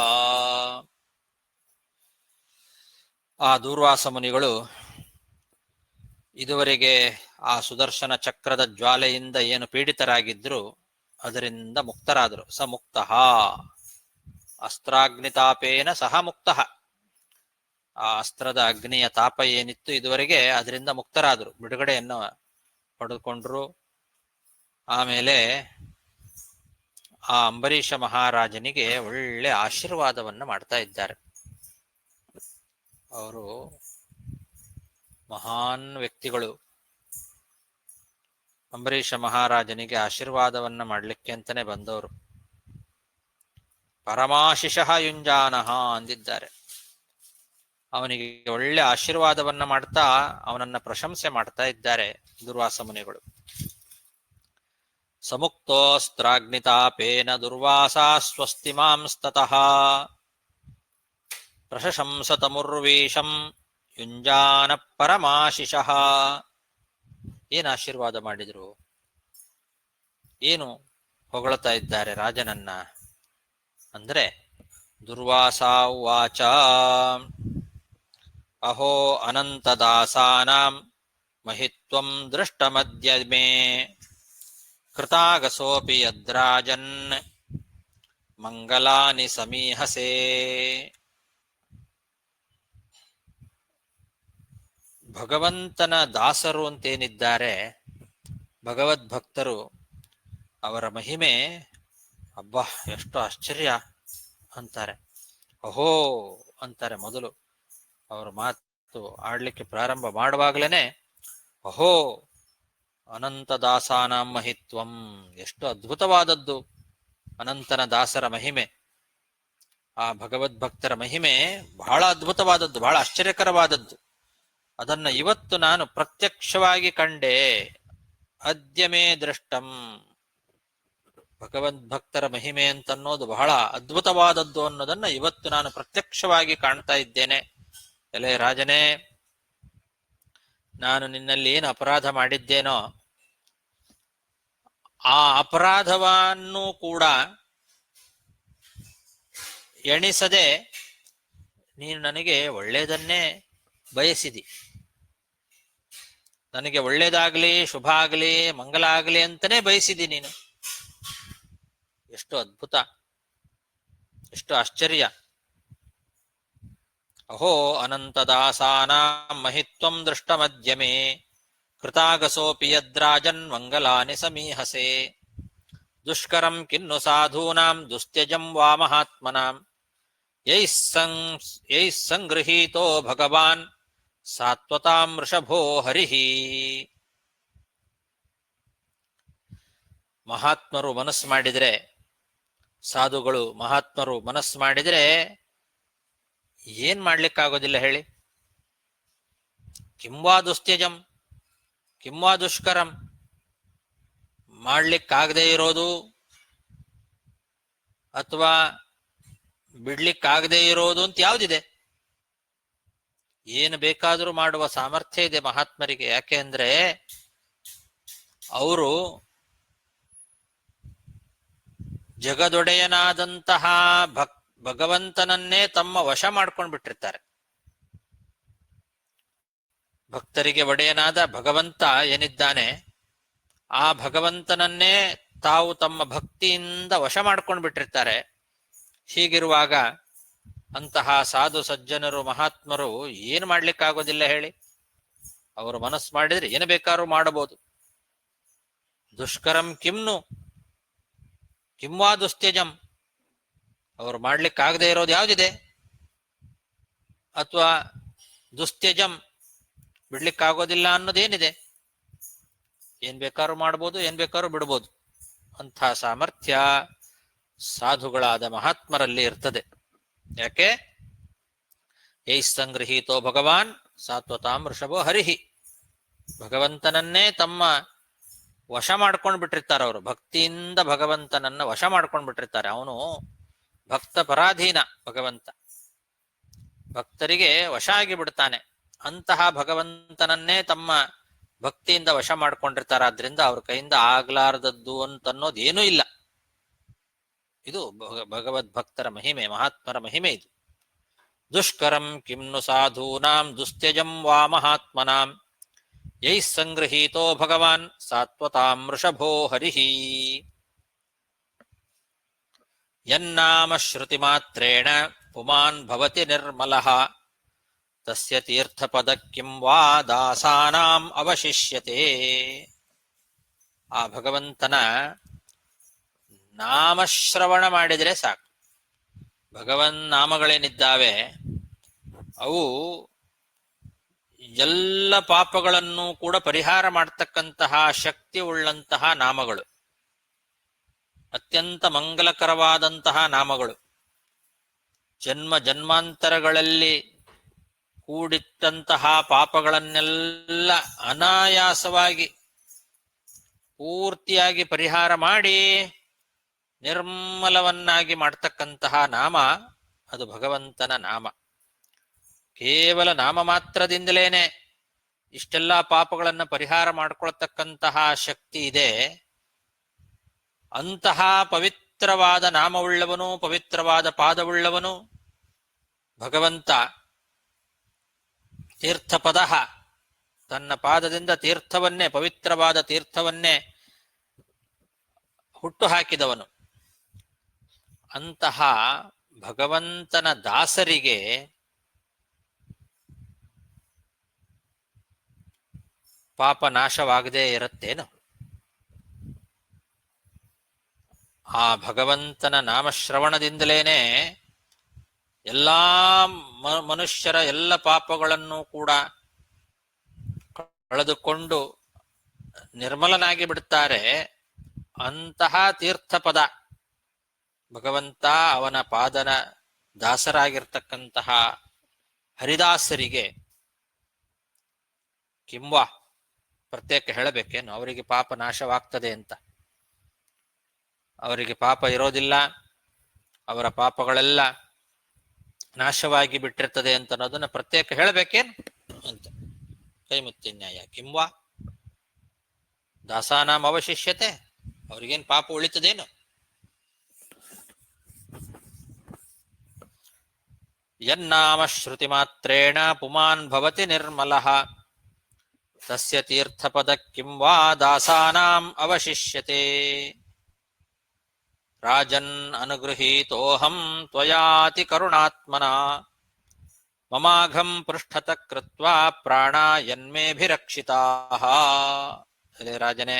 ಆ ದೂರ್ವಾಸ ಮುನಿಗಳು ಇದುವರೆಗೆ ಆ ಸುದರ್ಶನ ಚಕ್ರದ ಜ್ವಾಲೆಯಿಂದ ಏನು ಪೀಡಿತರಾಗಿದ್ರು ಅದರಿಂದ ಮುಕ್ತರಾದರು. ಸ ಮುಕ್ತಃ ಅಸ್ತ್ರಾಗ್ನಿತಾಪೇನ ಸಹ ಮುಕ್ತಃ. ಆ ಅಸ್ತ್ರದ ಅಗ್ನಿಯ ತಾಪ ಏನಿತ್ತು ಇದುವರೆಗೆ ಅದರಿಂದ ಮುಕ್ತರಾದರು, ಬಿಡುಗಡೆಯನ್ನು ಪಡೆದುಕೊಂಡ್ರು. ಆಮೇಲೆ ಆ ಅಂಬರೀಷ ಮಹಾರಾಜನಿಗೆ ಒಳ್ಳೆ ಆಶೀರ್ವಾದವನ್ನು ಮಾಡ್ತಾ ಇದ್ದಾರೆ. ಅವರು ಮಹಾನ್ ವ್ಯಕ್ತಿಗಳು. ಅಂಬರೀಷ ಮಹಾರಾಜನಿಗೆ ಆಶೀರ್ವಾದವನ್ನ ಮಾಡಲಿಕ್ಕೆ ಅಂತಾನೆ ಬಂದವರು. ಪರಮಾಶಿಷಃ ಯುಂಜಾನಃ ಅಂದಿದ್ದಾರೆ. ಅವನಿಗೆ ಒಳ್ಳೆ ಆಶೀರ್ವಾದವನ್ನ ಮಾಡ್ತಾ ಅವನನ್ನ ಪ್ರಶಂಸೆ ಮಾಡ್ತಾ ಇದ್ದಾರೆ ದುರ್ವಾಸ ಮುನಿಗಳು. ಸಮುಕ್ತೋಸ್ತ್ರಾಗ್ನಿತಾಪೇನ ದುರ್ವಾಸಾ ಸ್ವಸ್ತಿ ಮಾಂಸ್ತತಃ ಪ್ರಶಂಸತಮುರ್ವೀಶಂ ಯುಂಜಾನ ಪರಮಾಶಿಷಃ. ಏನು ಆಶೀರ್ವಾದ ಮಾಡಿದ್ರು, ಏನು ಹೊಗಳ್ತಾ ಇದ್ದಾರೆ ರಾಜನನ್ನ ಅಂದ್ರೆ, ದುರ್ವಾಸಾ ಉವಾಚ ಅಹೋ ಅನಂತದಾಸಾನಾಂ ಮಹಿತ್ವಂ ದೃಷ್ಟಮದ್ಯ ಮೇ ಕೃತಾಗಸೋಪಿ ಯದ್ರಾಜನ್ ಮಂಗಲಾನಿ ಸಮೀಹಸೇ. ಭಗವಂತನ ದಾಸರು ಅಂತೇನಿದ್ದಾರೆ, ಭಗವದ್ಭಕ್ತರು, ಅವರ ಮಹಿಮೆ ಅಬ್ಬಾ ಎಷ್ಟು ಆಶ್ಚರ್ಯ ಅಂತಾರೆ. ಅಹೋ ಅಂತಾರೆ ಮೊದಲು. ಅವರ ಮಾತು ಆಡ್ಲಿಕ್ಕೆ ಪ್ರಾರಂಭ ಮಾಡುವಾಗಲೇನೆ ಅಹೋ ಅನಂತ ದಾಸಾನಾಂ ಮಹಿತ್ವಂ, ಎಷ್ಟು ಅದ್ಭುತವಾದದ್ದು ಅನಂತನ ದಾಸರ ಮಹಿಮೆ. ಆ ಭಗವದ್ಭಕ್ತರ ಮಹಿಮೆ ಬಹಳ ಅದ್ಭುತವಾದದ್ದು, ಬಹಳ ಆಶ್ಚರ್ಯಕರವಾದದ್ದು. ಅದನ್ನ ಇವತ್ತು ನಾನು ಪ್ರತ್ಯಕ್ಷವಾಗಿ ಕಂಡೆ. ಅದ್ಯಮೇ ದೃಷ್ಟಂ. ಭಗವದ್ಭಕ್ತರ ಮಹಿಮೆ ಅಂತನ್ನೋದು ಬಹಳ ಅದ್ಭುತವಾದದ್ದು ಅನ್ನೋದನ್ನ ಇವತ್ತು ನಾನು ಪ್ರತ್ಯಕ್ಷವಾಗಿ ಕಾಣ್ತಾ ಇದ್ದೇನೆ. ಎಲೆ ರಾಜನೇ, ನಾನು ನಿನ್ನಲ್ಲಿ ಏನು ಅಪರಾಧ ಮಾಡಿದ್ದೇನೋ ಆ ಅಪರಾಧವನ್ನು ಕೂಡ ಎಣಿಸದೆ ನೀನು ನನಗೆ ಒಳ್ಳೆಯದನ್ನೇ ಬಯಸಿದಿ. ನನಗೆ ಒಳ್ಳೇದಾಗ್ಲಿ, ಶುಭ ಆಗ್ಲಿ, ಮಂಗಲ ಆಗ್ಲಿ ಅಂತಾನೆ ಬಯಸಿದಿ ನೀನು. ಎಷ್ಟು ಅದ್ಭುತ, ಎಷ್ಟು ಆಶ್ಚರ್ಯ. ಅಹೋ ಅನಂತದಾಸಾನಾಂ ಮಹಿತ್ವಂ ದೃಷ್ಟಮದ್ಯಮೇ ಕೃತಾಗಸೋಪಿ ಯದ್ರಾಜನ್ ಮಂಗಲಾನಿ ಸಮೀಹಸೆ ದುಷ್ಕರಂ ಕಿನ್ನು ಸಾಧೂನಾಂ ದುಸ್ತ್ಯಜಂ ವಾ ಮಹಾತ್ಮನಾಂ ಯೈಃ ಸಂಗೃಹೀತೋ ಭಗವಾನ್ ಸಾತ್ವತಾಂ ವೃಷಭೋ ಹರಿಃ. ಮಹಾತ್ಮರು ಮನಸ್ಸು ಮಾಡಿದ್ರೆ, ಸಾಧುಗಳು ಮಹಾತ್ಮರು ಮನಸ್ಸು ಮಾಡಿದ್ರೆ ಏನ್ ಮಾಡ್ಲಿಕ್ಕಾಗೋದಿಲ್ಲ ಹೇಳಿ. ಕಿಂವಾ ದುಸ್ತ್ಯಜಂ, ಕಿಂವಾ ದುಷ್ಕರಂ, ಮಾಡ್ಲಿಕ್ಕಾಗದೇ ಇರೋದು ಅಥವಾ ಬಿಡ್ಲಿಕ್ಕಾಗದೇ ಇರೋದು ಅಂತ ಯಾವ್ದಿದೆ? ಏನು ಬೇಕಾದರೂ ಮಾಡುವ ಸಾಮರ್ಥ್ಯ ಇದೆ ಮಹಾತ್ಮರಿಗೆ. ಯಾಕೆ ಅಂದ್ರೆ ಅವರು ಜಗದೊಡೆಯನಾದಂತಹ ಭಗವಂತನನ್ನೇ ತಮ್ಮ ವಶ ಮಾಡ್ಕೊಂಡು ಬಿಟ್ಟಿರ್ತಾರೆ. ಭಕ್ತರಿಗೆ ಒಡೆಯನಾದ ಭಗವಂತ ಏನಿದ್ದಾನೆ, ಆ ಭಗವಂತನನ್ನೇ ತಾವು ತಮ್ಮ ಭಕ್ತಿಯಿಂದ ವಶ ಮಾಡ್ಕೊಂಡು ಬಿಟ್ಟಿರ್ತಾರೆ. ಹೀಗಿರುವಾಗ ಅಂತಹ ಸಾಧು ಸಜ್ಜನರು ಮಹಾತ್ಮರು ಏನು ಮಾಡ್ಲಿಕ್ಕಾಗೋದಿಲ್ಲ ಹೇಳಿ. ಅವರು ಮನಸ್ಸು ಮಾಡಿದ್ರೆ ಏನು ಬೇಕಾದ್ರೂ ಮಾಡಬಹುದು. ದುಷ್ಕರಂ ಕಿಮ್ನು ಕಿಂವಾ ದುಸ್ತ್ಯಜಂ, ಅವರು ಮಾಡ್ಲಿಕ್ಕಾಗದೇ ಇರೋದು ಯಾವ್ದಿದೆ? ಅಥವಾ ದುಸ್ತ್ಯಜಂ, ಬಿಡ್ಲಿಕ್ಕಾಗೋದಿಲ್ಲ ಅನ್ನೋದೇನಿದೆ? ಏನ್ ಬೇಕಾದ್ರೂ ಮಾಡ್ಬೋದು, ಏನ್ ಬೇಕಾದ್ರೂ ಬಿಡ್ಬೋದು. ಅಂಥ ಸಾಮರ್ಥ್ಯ ಸಾಧುಗಳಾದ ಮಹಾತ್ಮರಲ್ಲಿ ಇರ್ತದೆ. ಯಾಕೆ? ಯೈಃ ಸಂಗೃಹೀತೋ ಭಗವಾನ್ ಸಾತ್ವತಾಂ ವೃಷಭೋ ಹರಿಃ. ಭಗವಂತನನ್ನೇ ತಮ್ಮ ವಶ ಮಾಡ್ಕೊಂಡು ಬಿಟ್ಟಿರ್ತಾರೆ ಅವರು. ಭಕ್ತಿಯಿಂದ ಭಗವಂತನನ್ನ ವಶ ಮಾಡ್ಕೊಂಡು ಬಿಟ್ಟಿರ್ತಾರೆ. ಅವನು ಭಕ್ತ ಪರಾಧೀನ. ಭಗವಂತ ಭಕ್ತರಿಗೆ ವಶ ಆಗಿ ಬಿಡ್ತಾನೆ. ಅಂತಹ ಭಗವಂತನನ್ನೇ ತಮ್ಮ ಭಕ್ತಿಯಿಂದ ವಶ ಮಾಡ್ಕೊಂಡಿರ್ತಾರೆ. ಆದ್ರಿಂದ ಅವ್ರ ಕೈಯಿಂದ ಆಗ್ಲಾರ್ದದ್ದು ಅಂತನ್ನೋದು ಏನೂ ಇಲ್ಲ. ಇದು ಭಗವದ್ ಭಕ್ತರ ಮಹಿಮೆ, ಮಹಾತ್ಮರ ಮಹಿಮೆ ಇದು. ದುಷ್ಕರಂ ಕಿಮ್ನು ಸಾಧೂನಾಂ ದುಸ್ತ್ಯಜಂ ವಾ ಮಹಾತ್ಮನಾಂ ಯೈಃ ಸಂಗೃಹೀತೋ ಭಗವಾನ್ ಸಾತ್ವತಾಂ ವೃಷಭೋ ಹರಿಃ. ಯನ್ನಾಮ ಶ್ರುತಿ ಮಾತ್ರೇಣ ಪುಮಾನ್ ಭವತಿ ನಿರ್ಮಲಃ ತಸ್ಯ ತೀರ್ಥಪದ ಕಿಂ ವಾ ದಾಸಾನಾಂ ಅವಶಿಷ್ಯತೆ. ಆ ಭಗವಂತನ ನಾಮಶ್ರವಣ ಮಾಡಿದರೆ ಸಾಕು. ಭಗವನ್ ನಾಮಗಳೇನಿದ್ದಾವೆ ಅವು ಎಲ್ಲ ಪಾಪಗಳನ್ನು ಕೂಡ ಪರಿಹಾರ ಮಾಡತಕ್ಕಂತಹ ಶಕ್ತಿ ಉಳ್ಳಂತಹ ನಾಮಗಳು, ಅತ್ಯಂತ ಮಂಗಲಕರವಾದಂತಹ ನಾಮಗಳು. ಜನ್ಮ ಜನ್ಮಾಂತರಗಳಲ್ಲಿ ಕೂಡಿಟ್ಟಂತಹ ಪಾಪಗಳನ್ನೆಲ್ಲ ಅನಾಯಾಸವಾಗಿ ಪೂರ್ತಿಯಾಗಿ ಪರಿಹಾರ ಮಾಡಿ ನಿರ್ಮಲವನ್ನಾಗಿ ಮಾಡ್ತಕ್ಕಂತಹ ನಾಮ ಅದು ಭಗವಂತನ ನಾಮ. ಕೇವಲ ನಾಮ ಮಾತ್ರದಿಂದಲೇನೆ ಇಷ್ಟೆಲ್ಲ ಪಾಪಗಳನ್ನು ಪರಿಹಾರ ಮಾಡಿಕೊಳ್ತಕ್ಕಂತಹ ಶಕ್ತಿ ಇದೆ. ಅಂತಹ ಪವಿತ್ರವಾದ ನಾಮವುಳ್ಳವನು, ಪವಿತ್ರವಾದ ಪಾದವುಳ್ಳವನು ಭಗವಂತ. ತೀರ್ಥಪದ, ತನ್ನ ಪಾದದಿಂದ ತೀರ್ಥವನ್ನೇ, ಪವಿತ್ರವಾದ ತೀರ್ಥವನ್ನೇ ಹುಟ್ಟು ಹಾಕಿದವನು. ಅಂತಹ ಭಗವಂತನ ದಾಸರಿಗೆ ಪಾಪ ನಾಶವಾಗದೇ ಇರುತ್ತೇನು? ಆ ಭಗವಂತನ ನಾಮಶ್ರವಣದಿಂದಲೇನೆ ಎಲ್ಲಾ ಮನುಷ್ಯರ ಎಲ್ಲ ಪಾಪಗಳನ್ನು ಕೂಡ ಕಳೆದುಕೊಂಡು ನಿರ್ಮಲನಾಗಿ ಬಿಡುತ್ತಾರೆ. ಅಂತಹ ತೀರ್ಥಪದ ಭಗವಂತ, ಅವನ ಪಾದನ ದಾಸರಾಗಿರ್ತಕ್ಕಂತಹ ಹರಿದಾಸರಿಗೆ ಕಿಂವಾ ಪ್ರತ್ಯೇಕ ಹೇಳಬೇಕೇನು? ಅವರಿಗೆ ಪಾಪ ನಾಶವಾಗ್ತದೆ ಅಂತ. ಅವರಿಗೆ ಪಾಪ ಇರೋದಿಲ್ಲ, ಅವರ ಪಾಪಗಳೆಲ್ಲ ನಾಶವಾಗಿ ಬಿಟ್ಟಿರ್ತದೆ ಅಂತ ಅನ್ನೋದನ್ನ ಪ್ರತ್ಯೇಕ ಹೇಳಬೇಕೇನು ಅಂತ. ಕೈಮುತ್ತಿ ನ್ಯಾಯ ಕಿಂವಾ ದಾಸಾನಾಂ ಅವಶಿಷ್ಯತೆ. ಅವ್ರಿಗೇನು ಪಾಪ ಉಳಿತದೇನು? ಯನ್ನಾಮ ಶ್ರುತಿ ಮಾತ್ರೇಣ ಪುಮಾನ್ ಭವತಿ ನಿರ್ಮಲಃ ತಸ್ಯ ತೀರ್ಥಪದ ಕಿಂ ವಾ ದಾಸಾನಾಂ ಅವಶಿಷ್ಯತೆ. ರಾಜನ್ ಅನುಗೃಹೀತೋಹಂ ತ್ವಯಾತಿ ಕರುಣಾತ್ಮನಾ ಮಮಾಘಂ ಪೃಷ್ಠತ ಕೃತ್ವಾ ಪ್ರಾಣ ಯನ್ಮೇಭಿರಕ್ಷಿತಾಃ. ಅದೇ ರಾಜನೇ,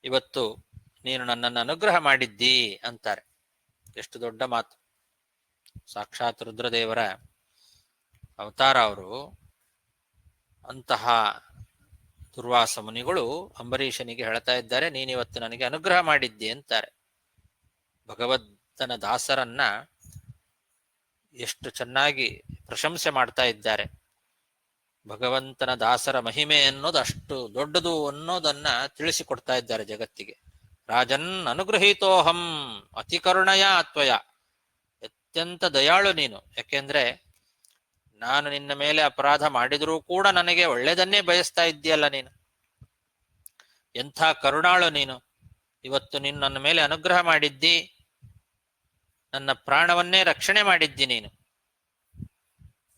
ಇವತ್ತು ನೀನು ನನ್ನನ್ನು ಅನುಗ್ರಹ ಮಾಡಿದ್ದಿ ಅಂತಾರೆ. ಎಷ್ಟು ದೊಡ್ಡ ಮಾತು! ಸಾಕ್ಷಾತ್ ರುದ್ರದೇವರ ಅವತಾರ ಅವರು. ಅಂತಹ ದುರ್ವಾಸ ಮುನಿಗಳು ಅಂಬರೀಷನಿಗೆ ಹೇಳ್ತಾ ಇದ್ದಾರೆ, ನೀನಿವತ್ತು ನನಗೆ ಅನುಗ್ರಹ ಮಾಡಿದ್ದಿ ಅಂತಾರೆ. ಭಗವಂತನ ದಾಸರನ್ನ ಎಷ್ಟು ಚೆನ್ನಾಗಿ ಪ್ರಶಂಸೆ ಮಾಡ್ತಾ ಇದ್ದಾರೆ. ಭಗವಂತನ ದಾಸರ ಮಹಿಮೆ ಅನ್ನೋದು ಅಷ್ಟು ದೊಡ್ಡದು ಅನ್ನೋದನ್ನ ತಿಳಿಸಿಕೊಡ್ತಾ ಇದ್ದಾರೆ ಜಗತ್ತಿಗೆ. ರಾಜನ್ ಅನುಗೃಹೀತೋಹಂ ಅತಿ ಕರುಣಯ ತ್ವಯ. ಅತ್ಯಂತ ದಯಾಳು ನೀನು. ಯಾಕೆಂದ್ರೆ ನಾನು ನಿನ್ನ ಮೇಲೆ ಅಪರಾಧ ಮಾಡಿದರೂ ಕೂಡ ನನಗೆ ಒಳ್ಳೆಯದನ್ನೇ ಬಯಸ್ತಾ ಇದ್ದೀಯಲ್ಲ ನೀನು. ಎಂಥ ಕರುಣಾಳು ನೀನು. ಇವತ್ತು ನೀನು ನನ್ನ ಮೇಲೆ ಅನುಗ್ರಹ ಮಾಡಿದ್ದಿ, ನನ್ನ ಪ್ರಾಣವನ್ನೇ ರಕ್ಷಣೆ ಮಾಡಿದ್ದಿ ನೀನು.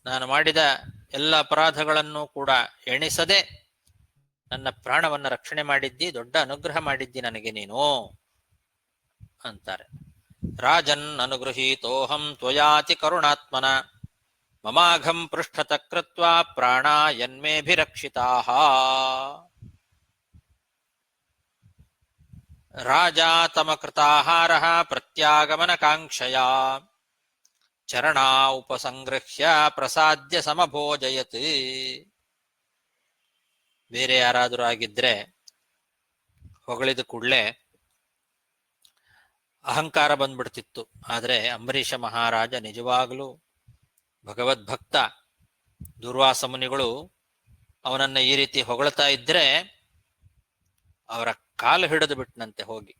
ನಾನು ಮಾಡಿದ ಎಲ್ಲ ಅಪರಾಧಗಳನ್ನು ಕೂಡ ಎಣಿಸದೆ ನನ್ನ ಪ್ರಾಣವನ್ನು ರಕ್ಷಣೆ ಮಾಡಿದ್ದಿ, ದೊಡ್ಡ ಅನುಗ್ರಹ ಮಾಡಿದ್ದಿ ನನಗೆ ನೀನು ಅಂತಾರೆ. ರಾಜನ್ ಅನುಗೃಹೀತೋಹಂ ತ್ವಯಾತಿ ಕರುಣಾತ್ಮನ ಮಮಾಘಂ ಪೃಷ್ಠತ ಕೃತ್ವಾ ಪ್ರಾಣ ಯನ್ಮೇಭಿರಕ್ಷಿತಾಃ. ರಾಜಾ ತಮಕೃತಾಹಾರಃ ಪ್ರತ್ಯಾಗಮನ ಕಾಂಕ್ಷಯ ಚರಣಾ ಉಪಸಂಗೃಹ್ಯ ಪ್ರಸಾದ್ಯ ಸಮಭೋಜಯತ್. ಬೇರೆ ಯಾರಾದರೂ ಆಗಿದ್ರೆ ಹೊಗಳಿದ ಕೂಡಲೇ ಅಹಂಕಾರ ಬಂದ್ಬಿಡ್ತಿತ್ತು. ಆದರೆ ಅಂಬರೀಷ ಮಹಾರಾಜ ನಿಜವಾಗಲೂ ಭಗವದ್ಭಕ್ತ. ದುರ್ವಾಸ ಮುನಿಗಳು ಅವನನ್ನ ಈ ರೀತಿ ಹೊಗಳ್ತಾ ಇದ್ರೆ ಅವರ ಕಾಲು ಹಿಡಿದು ಬಿಟ್ಟನಂತೆ ಹೋಗಿ.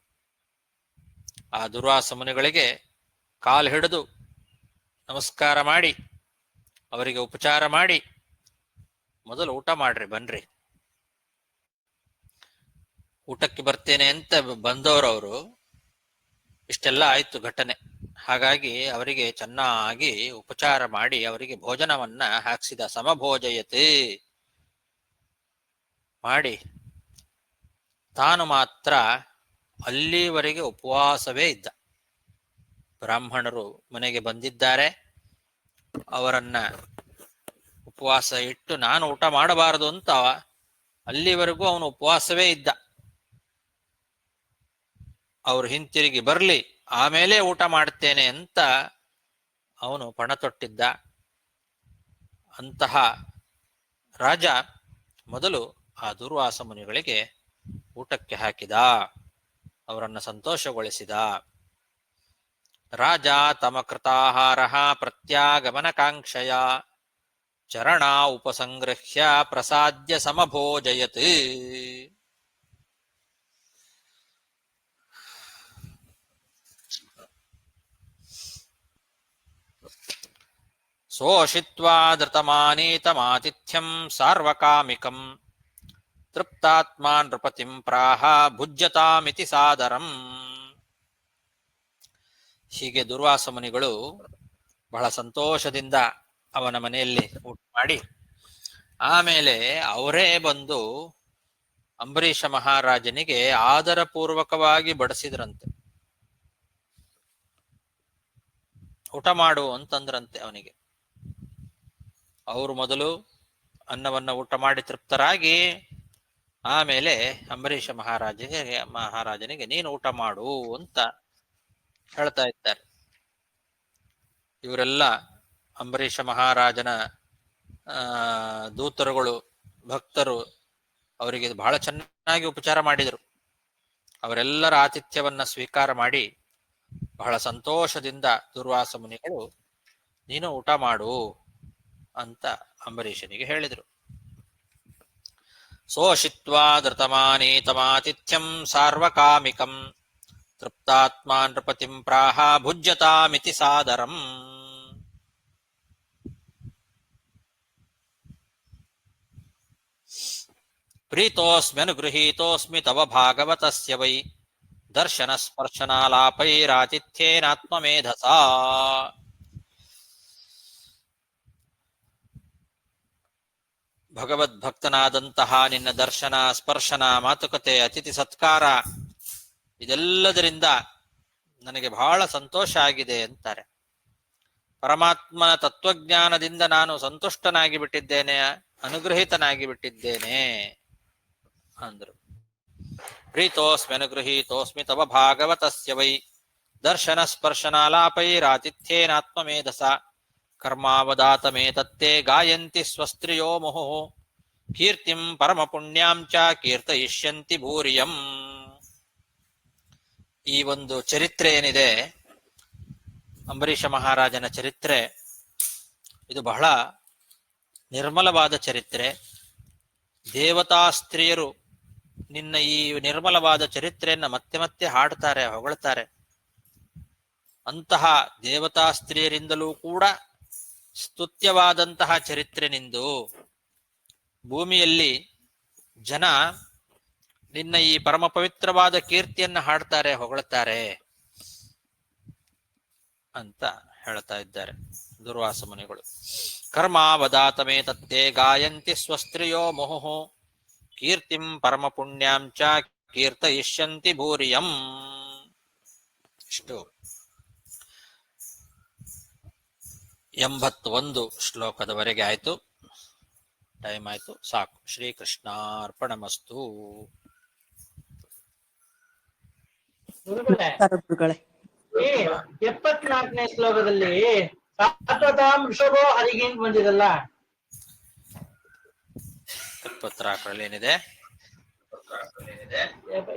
ಆ ದುರ್ವಾಸ ಮುನಿಗಳಿಗೆ ಕಾಲು ಹಿಡಿದು ನಮಸ್ಕಾರ ಮಾಡಿ ಅವರಿಗೆ ಉಪಚಾರ ಮಾಡಿ, ಮೊದಲು ಊಟ ಮಾಡ್ರಿ, ಬನ್ರಿ, ಊಟಕ್ಕೆ ಬರ್ತೇನೆ ಅಂತ ಬಂದವರವರು. ಇಷ್ಟೆಲ್ಲ ಆಯ್ತು ಘಟನೆ. ಹಾಗಾಗಿ ಅವರಿಗೆ ಚೆನ್ನಾಗಿ ಉಪಚಾರ ಮಾಡಿ ಅವರಿಗೆ ಭೋಜನವನ್ನ ಹಾಕ್ಸಿದ. ಸಮಭೋಜಯತೆ ಮಾಡಿ ತಾನು ಮಾತ್ರ ಅಲ್ಲಿವರೆಗೆ ಉಪವಾಸವೇ ಇದ್ದ. ಬ್ರಾಹ್ಮಣರು ಮನೆಗೆ ಬಂದಿದ್ದಾರೆ, ಅವರನ್ನ ಉಪವಾಸ ಇಟ್ಟು ನಾನು ಊಟ ಮಾಡಬಾರದು ಅಂತ ಅಲ್ಲಿವರೆಗೂ ಅವನು ಉಪವಾಸವೇ ಇದ್ದ. ಅವರು ಹಿಂತಿರುಗಿ ಬರ್ಲಿ, ಆಮೇಲೆ ಊಟ ಮಾಡ್ತೇನೆ ಅಂತ ಅವನು ಪಣ ತೊಟ್ಟಿದ್ದ. ಅಂತಹ ರಾಜ ಮೊದಲು ಆ ದುರ್ವಾಸ ಮುನಿಗಳಿಗೆ ಊಟಕ್ಕೆ ಹಾಕಿದ, ಅವರನ್ನು ಸಂತೋಷಗೊಳಿಸಿದ. ರಾಜ ತಮಕೃತಾಹಾರ ಪ್ರತ್ಯಾಗಮನಕಾಂಕ್ಷಯ ಚರಣ ಉಪಸಂಗೃಹ್ಯ ಪ್ರಸಾದ್ಯ ಸಮಭೋಜಯತ್. ಸೋಷಿತ್ವಾ ಧೃತಮಾನೀತಮಾತಿಥ್ಯಂ ಸಾರ್ವಕಾಮಿಕಂ ತೃಪ್ತಾತ್ಮಾ ನೃಪತಿಂ ಪ್ರಾಹ ಭುಜ್ಯತಾಮಿತಿ ಸಾದರಂ. ಹೀಗೆ ದುರ್ವಾಸ ಮುನಿಗಳು ಬಹಳ ಸಂತೋಷದಿಂದ ಅವನ ಮನೆಯಲ್ಲಿ ಊಟ ಮಾಡಿ ಆಮೇಲೆ ಅವರೇ ಬಂದು ಅಂಬರೀಷ ಮಹಾರಾಜನಿಗೆ ಆದರಪೂರ್ವಕವಾಗಿ ಬಡಿಸಿದ್ರಂತೆ. ಊಟ ಮಾಡು ಅಂತಂದ್ರಂತೆ ಅವನಿಗೆ. ಅವರು ಮೊದಲು ಅನ್ನವನ್ನ ಊಟ ಮಾಡಿ ತೃಪ್ತರಾಗಿ ಆಮೇಲೆ ಅಂಬರೀಷ ಮಹಾರಾಜನಿಗೆ ನೀನು ಊಟ ಮಾಡು ಅಂತ ಹೇಳ್ತಾ ಇದ್ದಾರೆ. ಇವರೆಲ್ಲ ಅಂಬರೀಷ ಮಹಾರಾಜನ ದೂತರುಗಳು, ಭಕ್ತರು, ಅವರಿಗೆ ಬಹಳ ಚೆನ್ನಾಗಿ ಉಪಚಾರ ಮಾಡಿದರು. ಅವರೆಲ್ಲರ ಆತಿಥ್ಯವನ್ನ ಸ್ವೀಕಾರ ಮಾಡಿ ಬಹಳ ಸಂತೋಷದಿಂದ ದುರ್ವಾಸ ಮುನಿಗಳು ನೀನು ಊಟ ಮಾಡು ಅಂತ ಅಂಬರೀಷನಿಗೆ ಹೇಳಿದರು. ಸೋಷಿತ್ವಾ ಧೃತಮಾನೀತಮಾತಿಥ್ಯಂ ಸಾರ್ವಕಾಮಿಕಂ ತೃಪ್ತಾತ್ಮಾ ನೃಪತಿಂ ಪ್ರಾಹ ಭುಜ್ಯತಾಮಿತಿ ಸಾದರಂ. ಪ್ರೀತೋಸ್ಮ್ಯನುಗೃಹೀತೋಸ್ಮಿ ತವ ಭಾಗವತಸ್ಯ ವೈ ದರ್ಶನ ಸ್ಪರ್ಶನಾಲಾಪೈರಾತಿಥ್ಯೇನಾತ್ಮಮೇಧಸಾ. ಭಗವದ್ಭಕ್ತನಾದಂತಹ ನಿನ್ನ ದರ್ಶನ, ಸ್ಪರ್ಶನ, ಮಾತುಕತೆ, ಅತಿಥಿ ಸತ್ಕಾರ ಇದೆಲ್ಲದರಿಂದ ನನಗೆ ಬಹಳ ಸಂತೋಷ ಆಗಿದೆ ಅಂತಾರೆ. ಪರಮಾತ್ಮನ ತತ್ವಜ್ಞಾನದಿಂದ ನಾನು ಸಂತುಷ್ಟನಾಗಿ ಬಿಟ್ಟಿದ್ದೇನೆ, ಅನುಗ್ರಹಿತನಾಗಿ ಬಿಟ್ಟಿದ್ದೇನೆ ಅಂದ್ರು. ಪ್ರೀತೋಸ್ಮ್ಯನುಗೃಹೀತೋಸ್ಮಿ ತವ ಭಾಗವತಸ್ಯ ವೈ ದರ್ಶನ ಸ್ಪರ್ಶನಾಲಾಪೈರಾತಿಥ್ಯೇನಾತ್ಮಮೇಧಸ ಕರ್ಮಾವದಾತಮೇತತ್ತೇ ಗಾಯಂತಿ ಸ್ವಸ್ತ್ರಿಯೋ ಮುಹುಃ ಕೀರ್ತಿಂ ಪರಮಪುಣ್ಯಾಂ ಚ ಕೀರ್ತಯಿಷ್ಯಂತಿ ಭೂರಿಯಂ. ಈ ಒಂದು ಚರಿತ್ರೆ ಏನಿದೆ, ಅಂಬರೀಷ ಮಹಾರಾಜನ ಚರಿತ್ರೆ, ಇದು ಬಹಳ ನಿರ್ಮಲವಾದ ಚರಿತ್ರೆ. ದೇವತಾ ಸ್ತ್ರೀಯರು ನಿನ್ನ ಈ ನಿರ್ಮಲವಾದ ಚರಿತ್ರೆಯನ್ನ ಮತ್ತೆ ಮತ್ತೆ ಹಾಡ್ತಾರೆ, ಹೊಗಳ್ತಾರೆ. ಅಂತಹ ದೇವತಾ ಸ್ತ್ರೀಯರಿಂದಲೂ ಕೂಡ ಸ್ತುತ್ಯವಾದಂತಹ ಚರಿತ್ರೆ ನಿಂದು. ಭೂಮಿಯಲ್ಲಿ ಜನ ನಿನ್ನ ಈ ಪರಮ ಪವಿತ್ರವಾದ ಕೀರ್ತಿಯನ್ನ ಹಾಡ್ತಾರೆ, ಹೊಗಳ್ತಾರೆ ಅಂತ ಹೇಳ್ತಾ ಇದ್ದಾರೆ ದುರ್ವಾಸ ಮುನಿಗಳು. ಕರ್ಮಾವದಾತಮೇ ತತ್ತೇ ಗಾಯಂತಿ ಸ್ವಸ್ತ್ರಿಯೋ ಮುಹುಃ ಕೀರ್ತಿಂ ಪರಮ ಪುಣ್ಯಾಂ ಚ ಕೀರ್ತಯಿಷ್ಯಂತಿ ಭೂರಿಯಂ. ಇಷ್ಟು 81 ಶ್ಲೋಕದವರೆಗೆ ಆಯ್ತು. ಟೈಮ್ ಆಯ್ತು, ಸಾಕು. ಶ್ರೀಕೃಷ್ಣಾರ್ಪಣಮಸ್ತು. ಗುರುಗಳೇ, 74ನೇ ಶ್ಲೋಕದಲ್ಲಿ ಸಾತ್ವತಾಂ ಋಷಭೋ ಹರಿಗೆ ಅಂತ ಬಂದಿದಲ್ಲ, ಏನಿದೆ?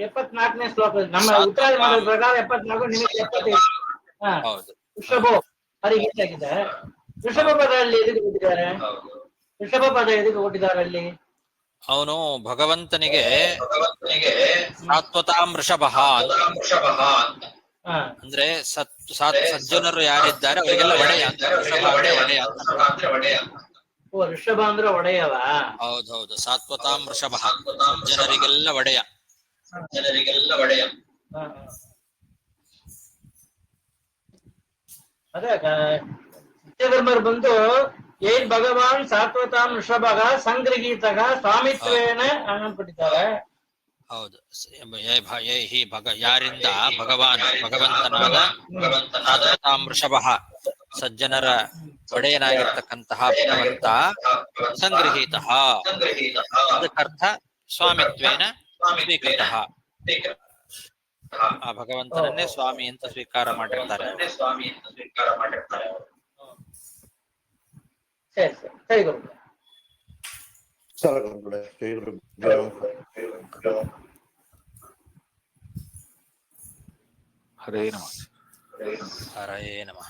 74ನೇ ಶ್ಲೋಕ ನಮ್ಮ ಉತ್ತರ ಮಾಡೋದ್ರ ಪ್ರಕಾರ 74, ನಿಮಗೆ 75. ಹೌದು. ಋಷಭೋ ಹರಿಗೆ ಹಾಕಿದ್ದಾರೆ. ಋಷಭ ಪದ ಅಲ್ಲಿ ಎದುರು ಕೊಟ್ಟಿದ್ದಾರೆ. ಋಷಭ ಪದ ಎದುರು ಕೊಟ್ಟಿದ್ದಾರೆ ಅಲ್ಲಿ ಅವನು ಭಗವಂತನಿಗೆ ಸಾತ್ವತಾಂ ವೃಷಭಃ ಅಂದ್ರೆ ಸಜ್ಜನರು ಯಾರಿದ್ದಾರೆ ಅವರಿಗೆಲ್ಲ ಒಡೆಯ ಅಂತ. ವೃಷಭ ಅಂದ್ರೆ ಒಡೆಯ ಅಂತ. ಓ, ಋಷಭ ಅಂದ್ರೆ ಒಡೆಯವ. ಹೌದೌದು, ಸಾತ್ವತಾಂ ವೃಷಭ, ಜನರಿಗೆಲ್ಲ ಒಡೆಯ. ಅದೇ ಸತ್ಯಧರ್ಮರು ಬಂದು ಏನ್ ಭಗವಾನ್ ಸಾತ್ವತಾಂ ವೃಷಭಗ ಸಂಗೃಹೀತಗ ಸ್ವಾಮಿತ್ವೇನ ಅನ್ನಲ್ಪಟ್ಟಿದ್ದಾರೆ. ಹೌದು, ಯಾರಿಂದ ಭಗವಂತನಾದ ಸಾತ್ವತಾಂ ವೃಷಭ, ಸಜ್ಜನರ ಒಡೆಯನಾಗಿರ್ತಕ್ಕಂತಹ ಭಗವಂತ ಸಂಗೃಹೀತ, ಅದಕ್ಕರ್ಥ ಸ್ವಾಮಿತ್ವೇನ ಸ್ವೀಕೃತ, ಆ ಭಗವಂತನನ್ನೇ ಸ್ವಾಮಿ ಅಂತ ಸ್ವೀಕಾರ ಮಾಡಿರ್ತಾರೆ. ಸರಿ ಸರಿ ಸರಿ ಗುರು. ಹರೇ ನಮಃ. ಹರಯೇ ನಮಃ.